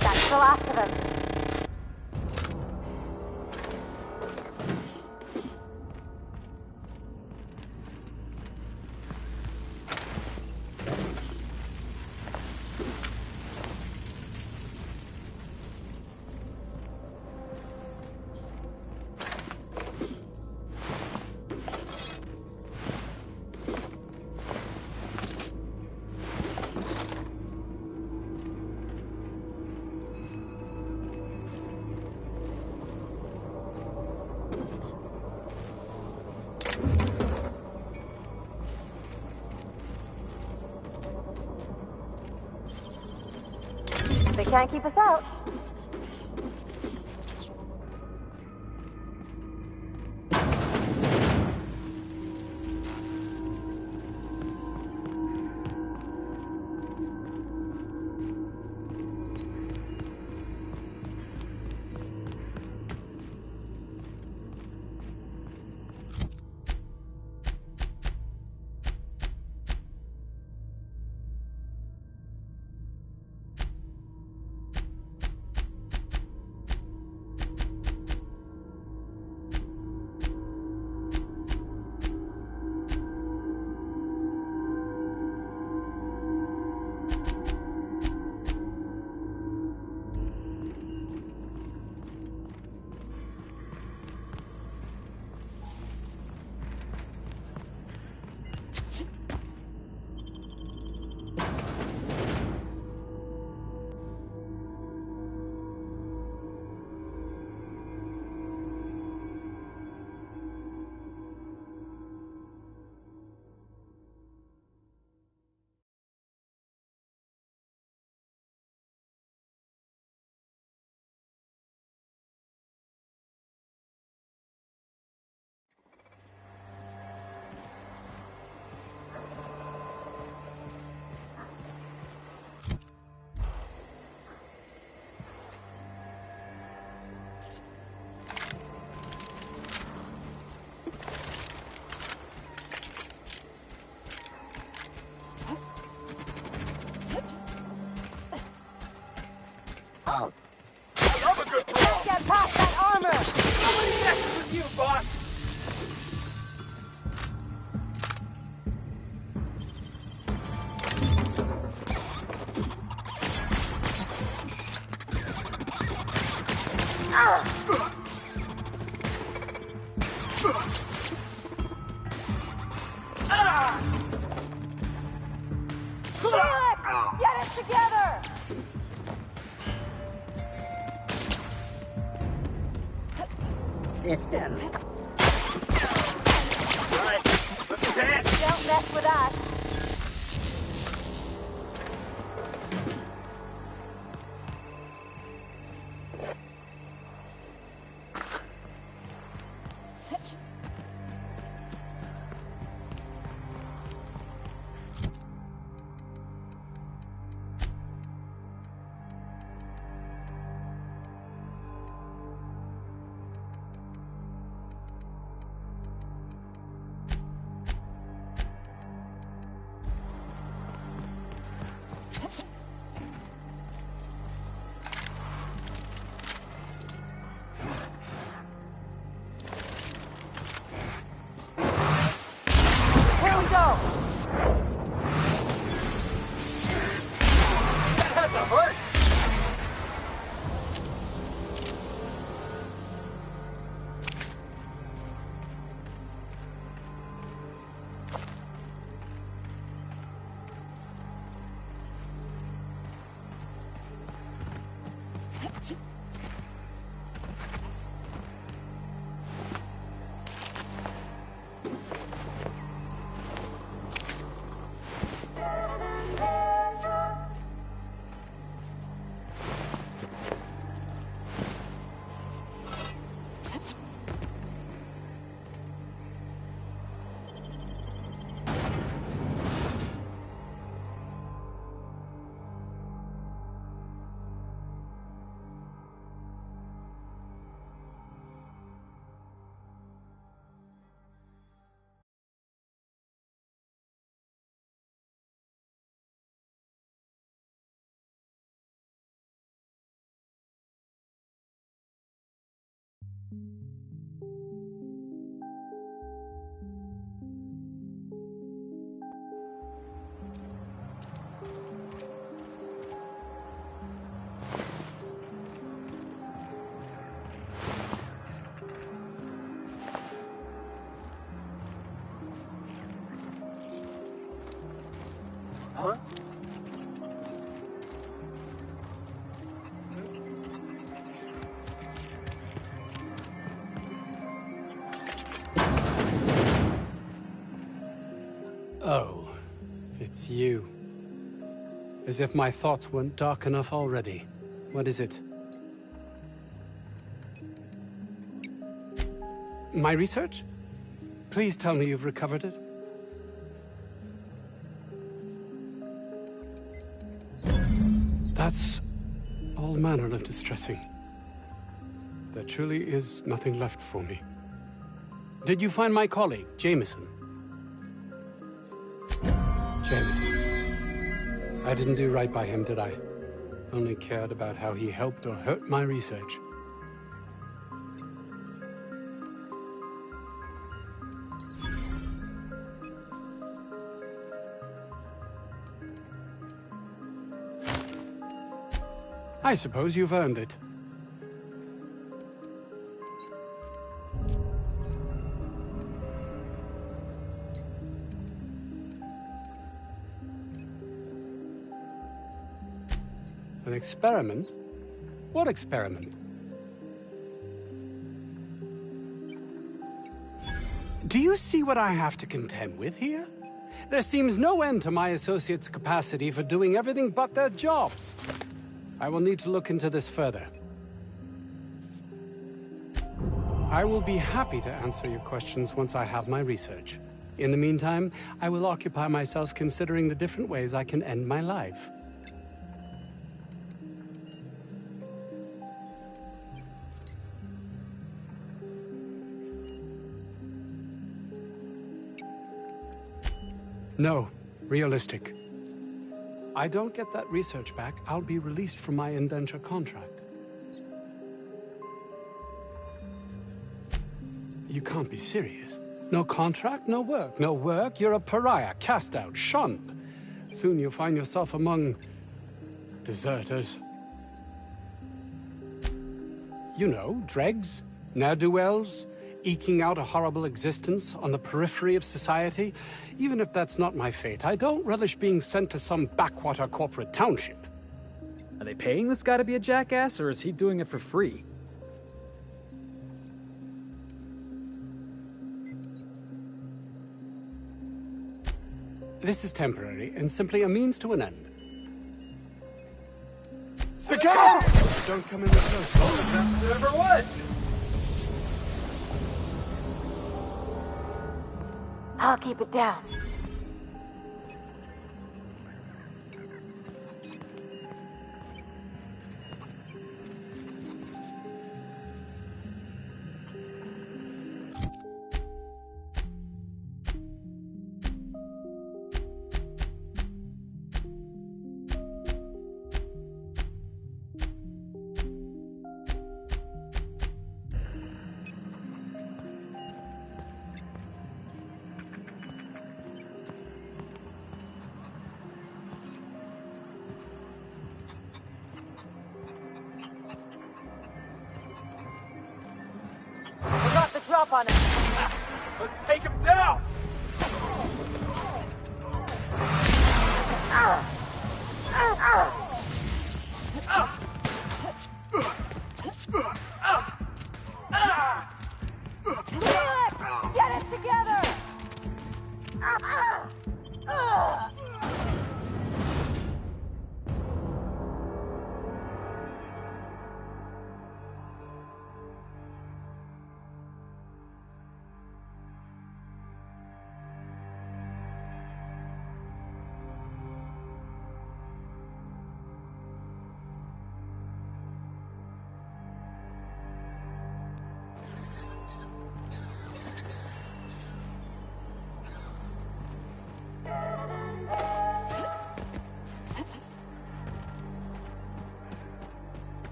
That's the last of him. They can't keep us out. I love a good brawl! Get past that armor! Nobody messes with you, boss! Felix! Get it together! System. Right, let's dance! Don't mess with us. Huh? Oh, it's you. As if my thoughts weren't dark enough already. What is it? My research? Please tell me you've recovered it. That's all manner of distressing. There truly is nothing left for me. Did you find my colleague, Jameson? Jameson. I didn't do right by him, did I? Only cared about how he helped or hurt my research. I suppose you've earned it. An experiment? What experiment? Do you see what I have to contend with here? There seems no end to my associates' capacity for doing everything but their jobs. I will need to look into this further. I will be happy to answer your questions once I have my research. In the meantime, I will occupy myself considering the different ways I can end my life. No, realistic. I don't get that research back, I'll be released from my indenture contract. You can't be serious. No contract, no work. No work, you're a pariah, cast out, shunned. Soon you'll find yourself among deserters. You know, dregs, ne'er-do-wells, eking out a horrible existence on the periphery of society. Even if that's not my fate, I don't relish being sent to some backwater corporate township. Are they paying this guy to be a jackass, or is he doing it for free? This is temporary and simply a means to an end. Security! Don't come in this close. It ever was! I'll keep it down. We got the drop on him. Let's take him down. Get it together!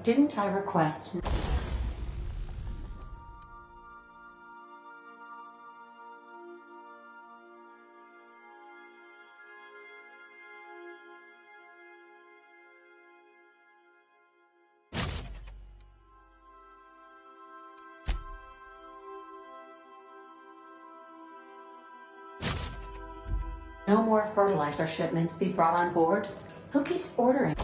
Didn't I request... No more fertilizer shipments be brought on board? Who keeps ordering?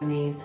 these.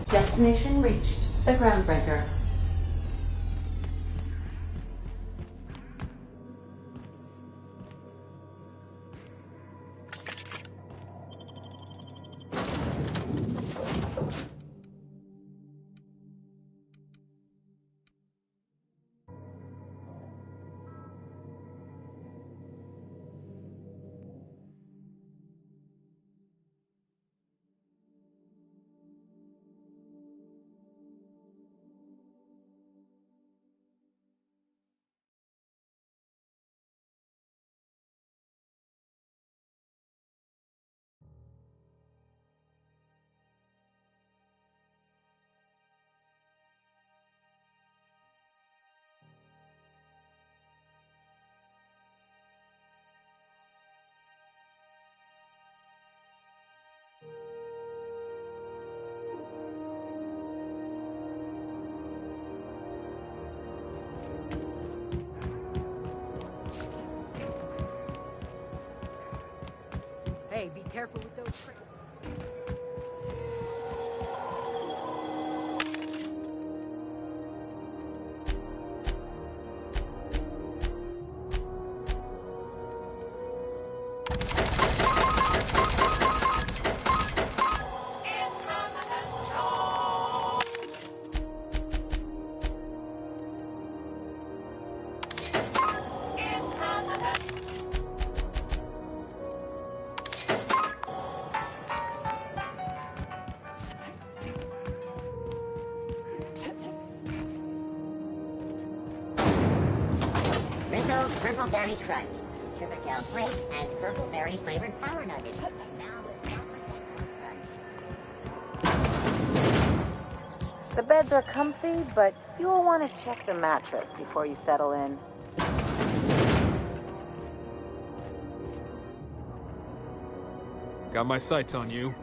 Destination reached. The Groundbreaker. Hey, be careful with those tricks. Purple Berry Crunch, Triple Flake, and Purple Berry flavored Power Nuggets. Now with 10% crunch. The beds are comfy, but you'll want to check the mattress before you settle in. Got my sights on you.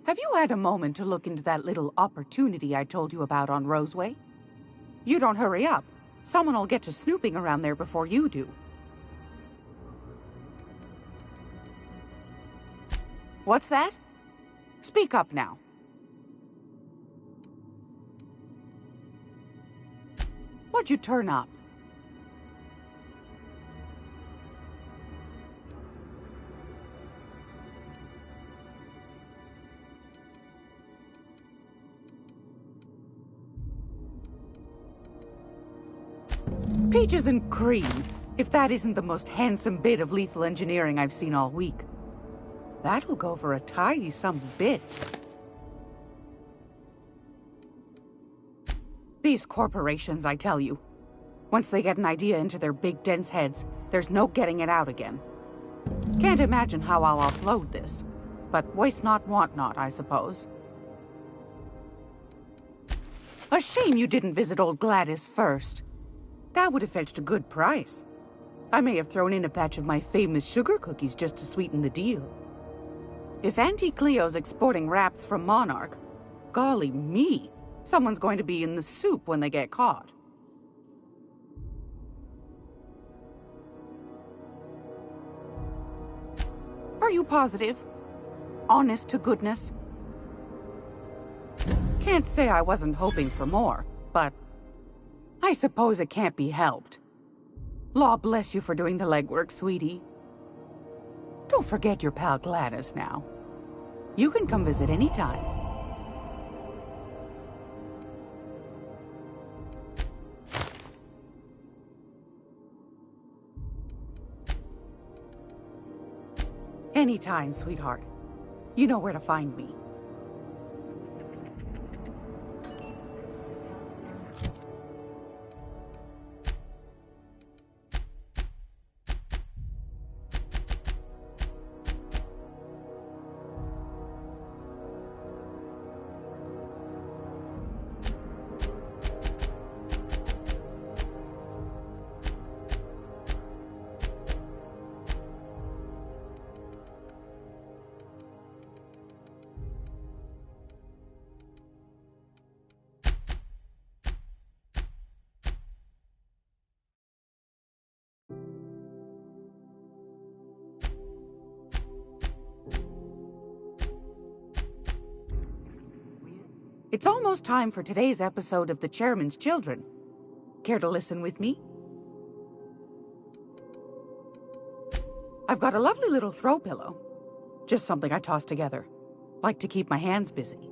Have you had a moment to look into that little opportunity I told you about on Roseway? You don't hurry up. Someone will get to snooping around there before you do. What's that? Speak up now. What'd you turn up? Peaches and cream, if that isn't the most handsome bit of lethal engineering I've seen all week. That'll go for a tidy sum of bits. These corporations, I tell you. Once they get an idea into their big dense heads, there's no getting it out again. Can't imagine how I'll offload this. But waste not, want not, I suppose. A shame you didn't visit old Gladys first. That would have fetched a good price. I may have thrown in a batch of my famous sugar cookies just to sweeten the deal. If Auntie Cleo's exporting wraps from Monarch, golly me, someone's going to be in the soup when they get caught. Are you positive? Honest to goodness? Can't say I wasn't hoping for more, but I suppose it can't be helped. Law bless you for doing the legwork, sweetie. Don't forget your pal Gladys now. You can come visit anytime. Anytime, sweetheart. You know where to find me. It's almost time for today's episode of The Chairman's Children. Care to listen with me? I've got a lovely little throw pillow. Just something I toss together. Like to keep my hands busy.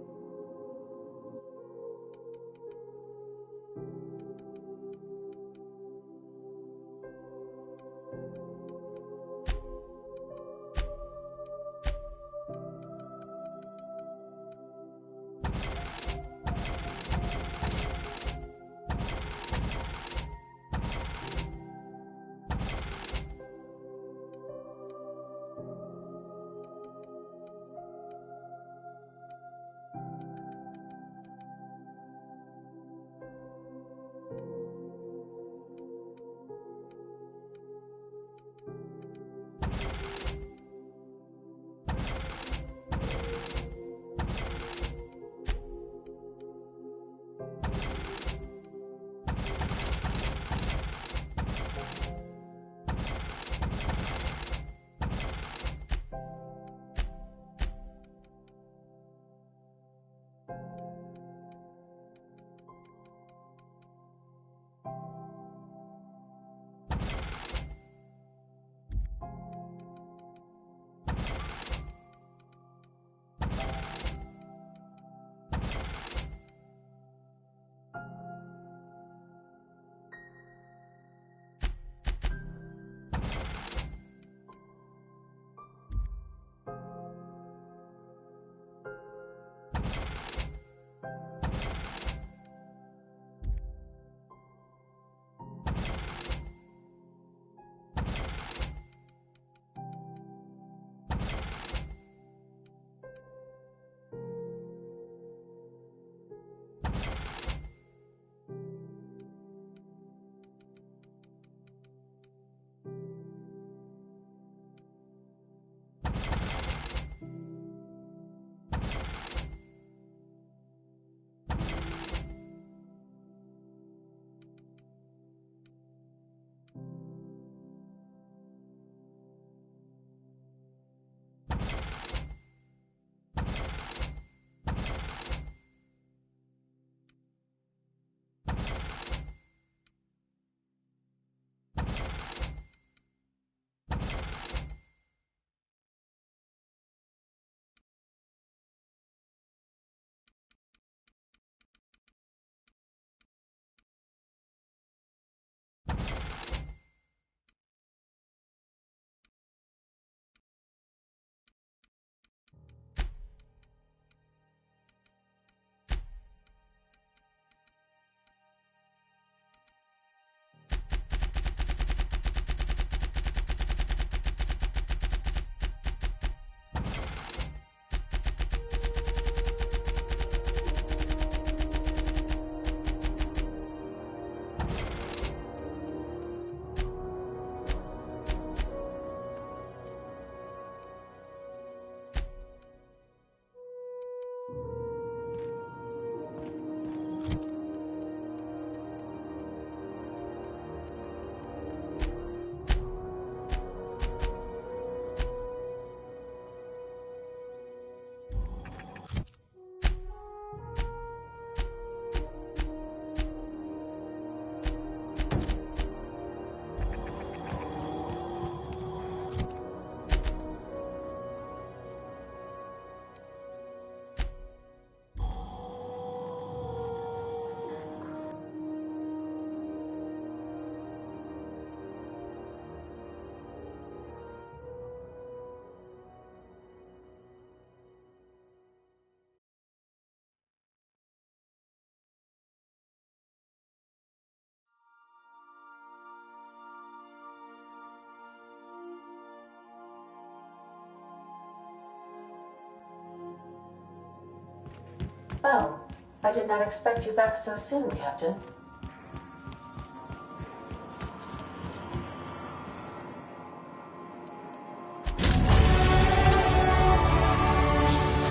Oh, I did not expect you back so soon, Captain.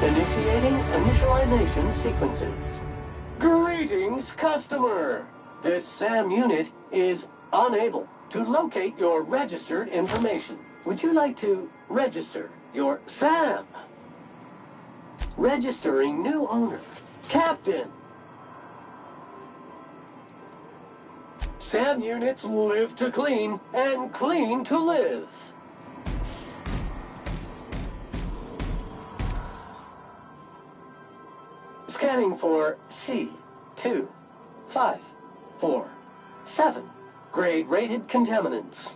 Initiating initialization sequences. Greetings, customer! This SAM unit is unable to locate your registered information. Would you like to register your SAM? Registering new owner, Captain. locked in. SAM units live to clean and clean to live. Scanning for C2547 grade-rated contaminants.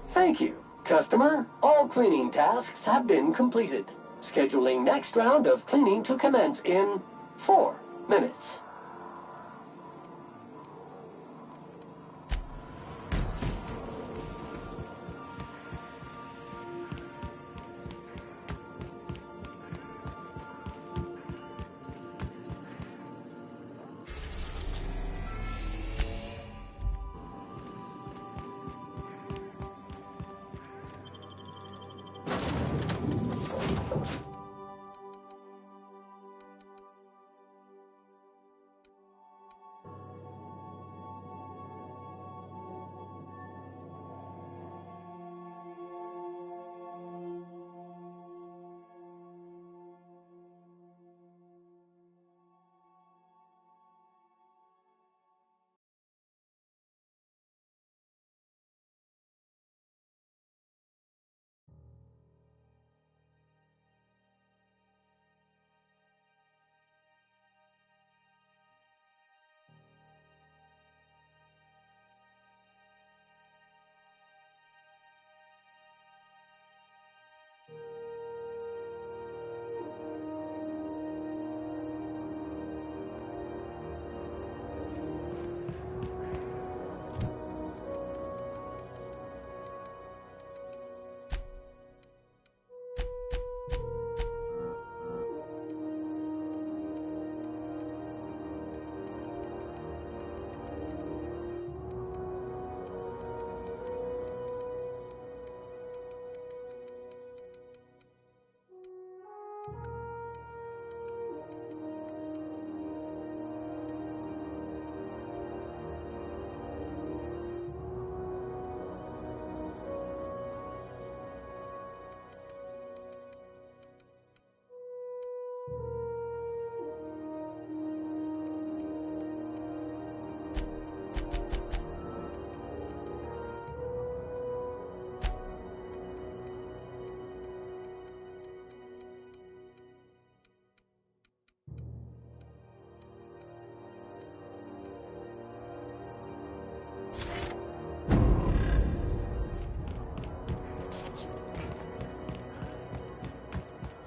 Thank you, customer. All cleaning tasks have been completed. Scheduling next round of cleaning to commence in 4 minutes.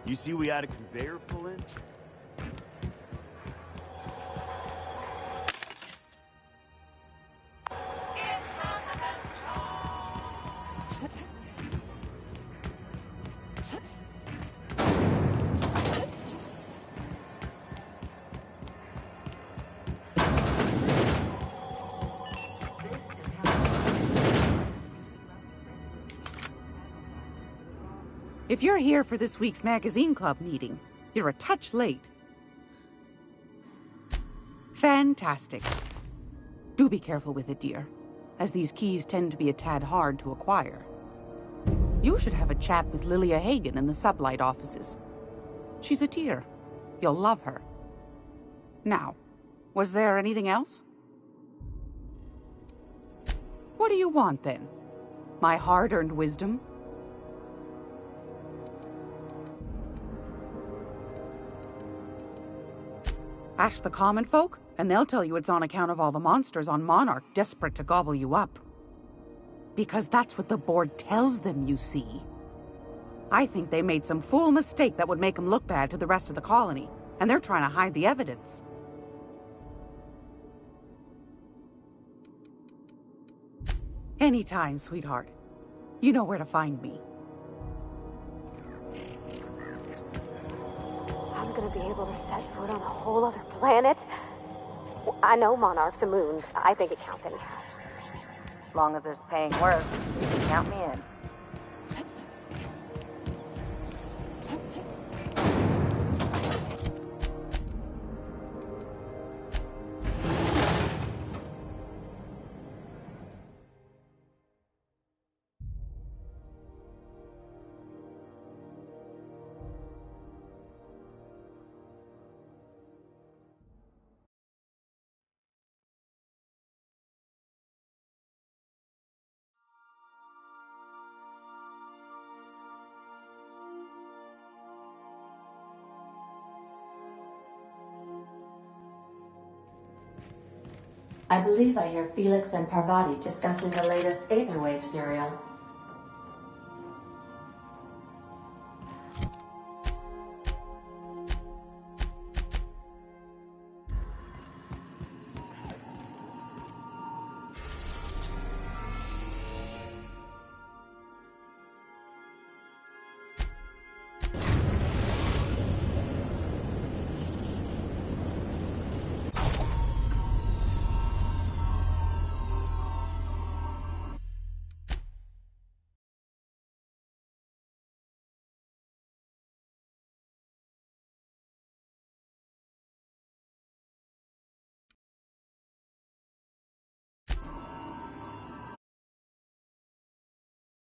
You see we had a conveyor pull in? If you're here for this week's magazine club meeting, you're a touch late. Fantastic. Do be careful with it, dear, as these keys tend to be a tad hard to acquire. You should have a chat with Lilia Hagen in the Sublight offices. She's a dear. You'll love her. Now, was there anything else? What do you want, then? My hard-earned wisdom? Ask the common folk, and they'll tell you it's on account of all the monsters on Monarch desperate to gobble you up. Because that's what the board tells them, you see. I think they made some fool mistake that would make them look bad to the rest of the colony, and they're trying to hide the evidence. Anytime, sweetheart. You know where to find me. I'm gonna be able to set foot on a whole other planet? I know Monarch's a moon. I think it counts anyhow. As long as there's paying work, you can count me in. I believe I hear Felix and Parvati discussing the latest Aetherwave serial.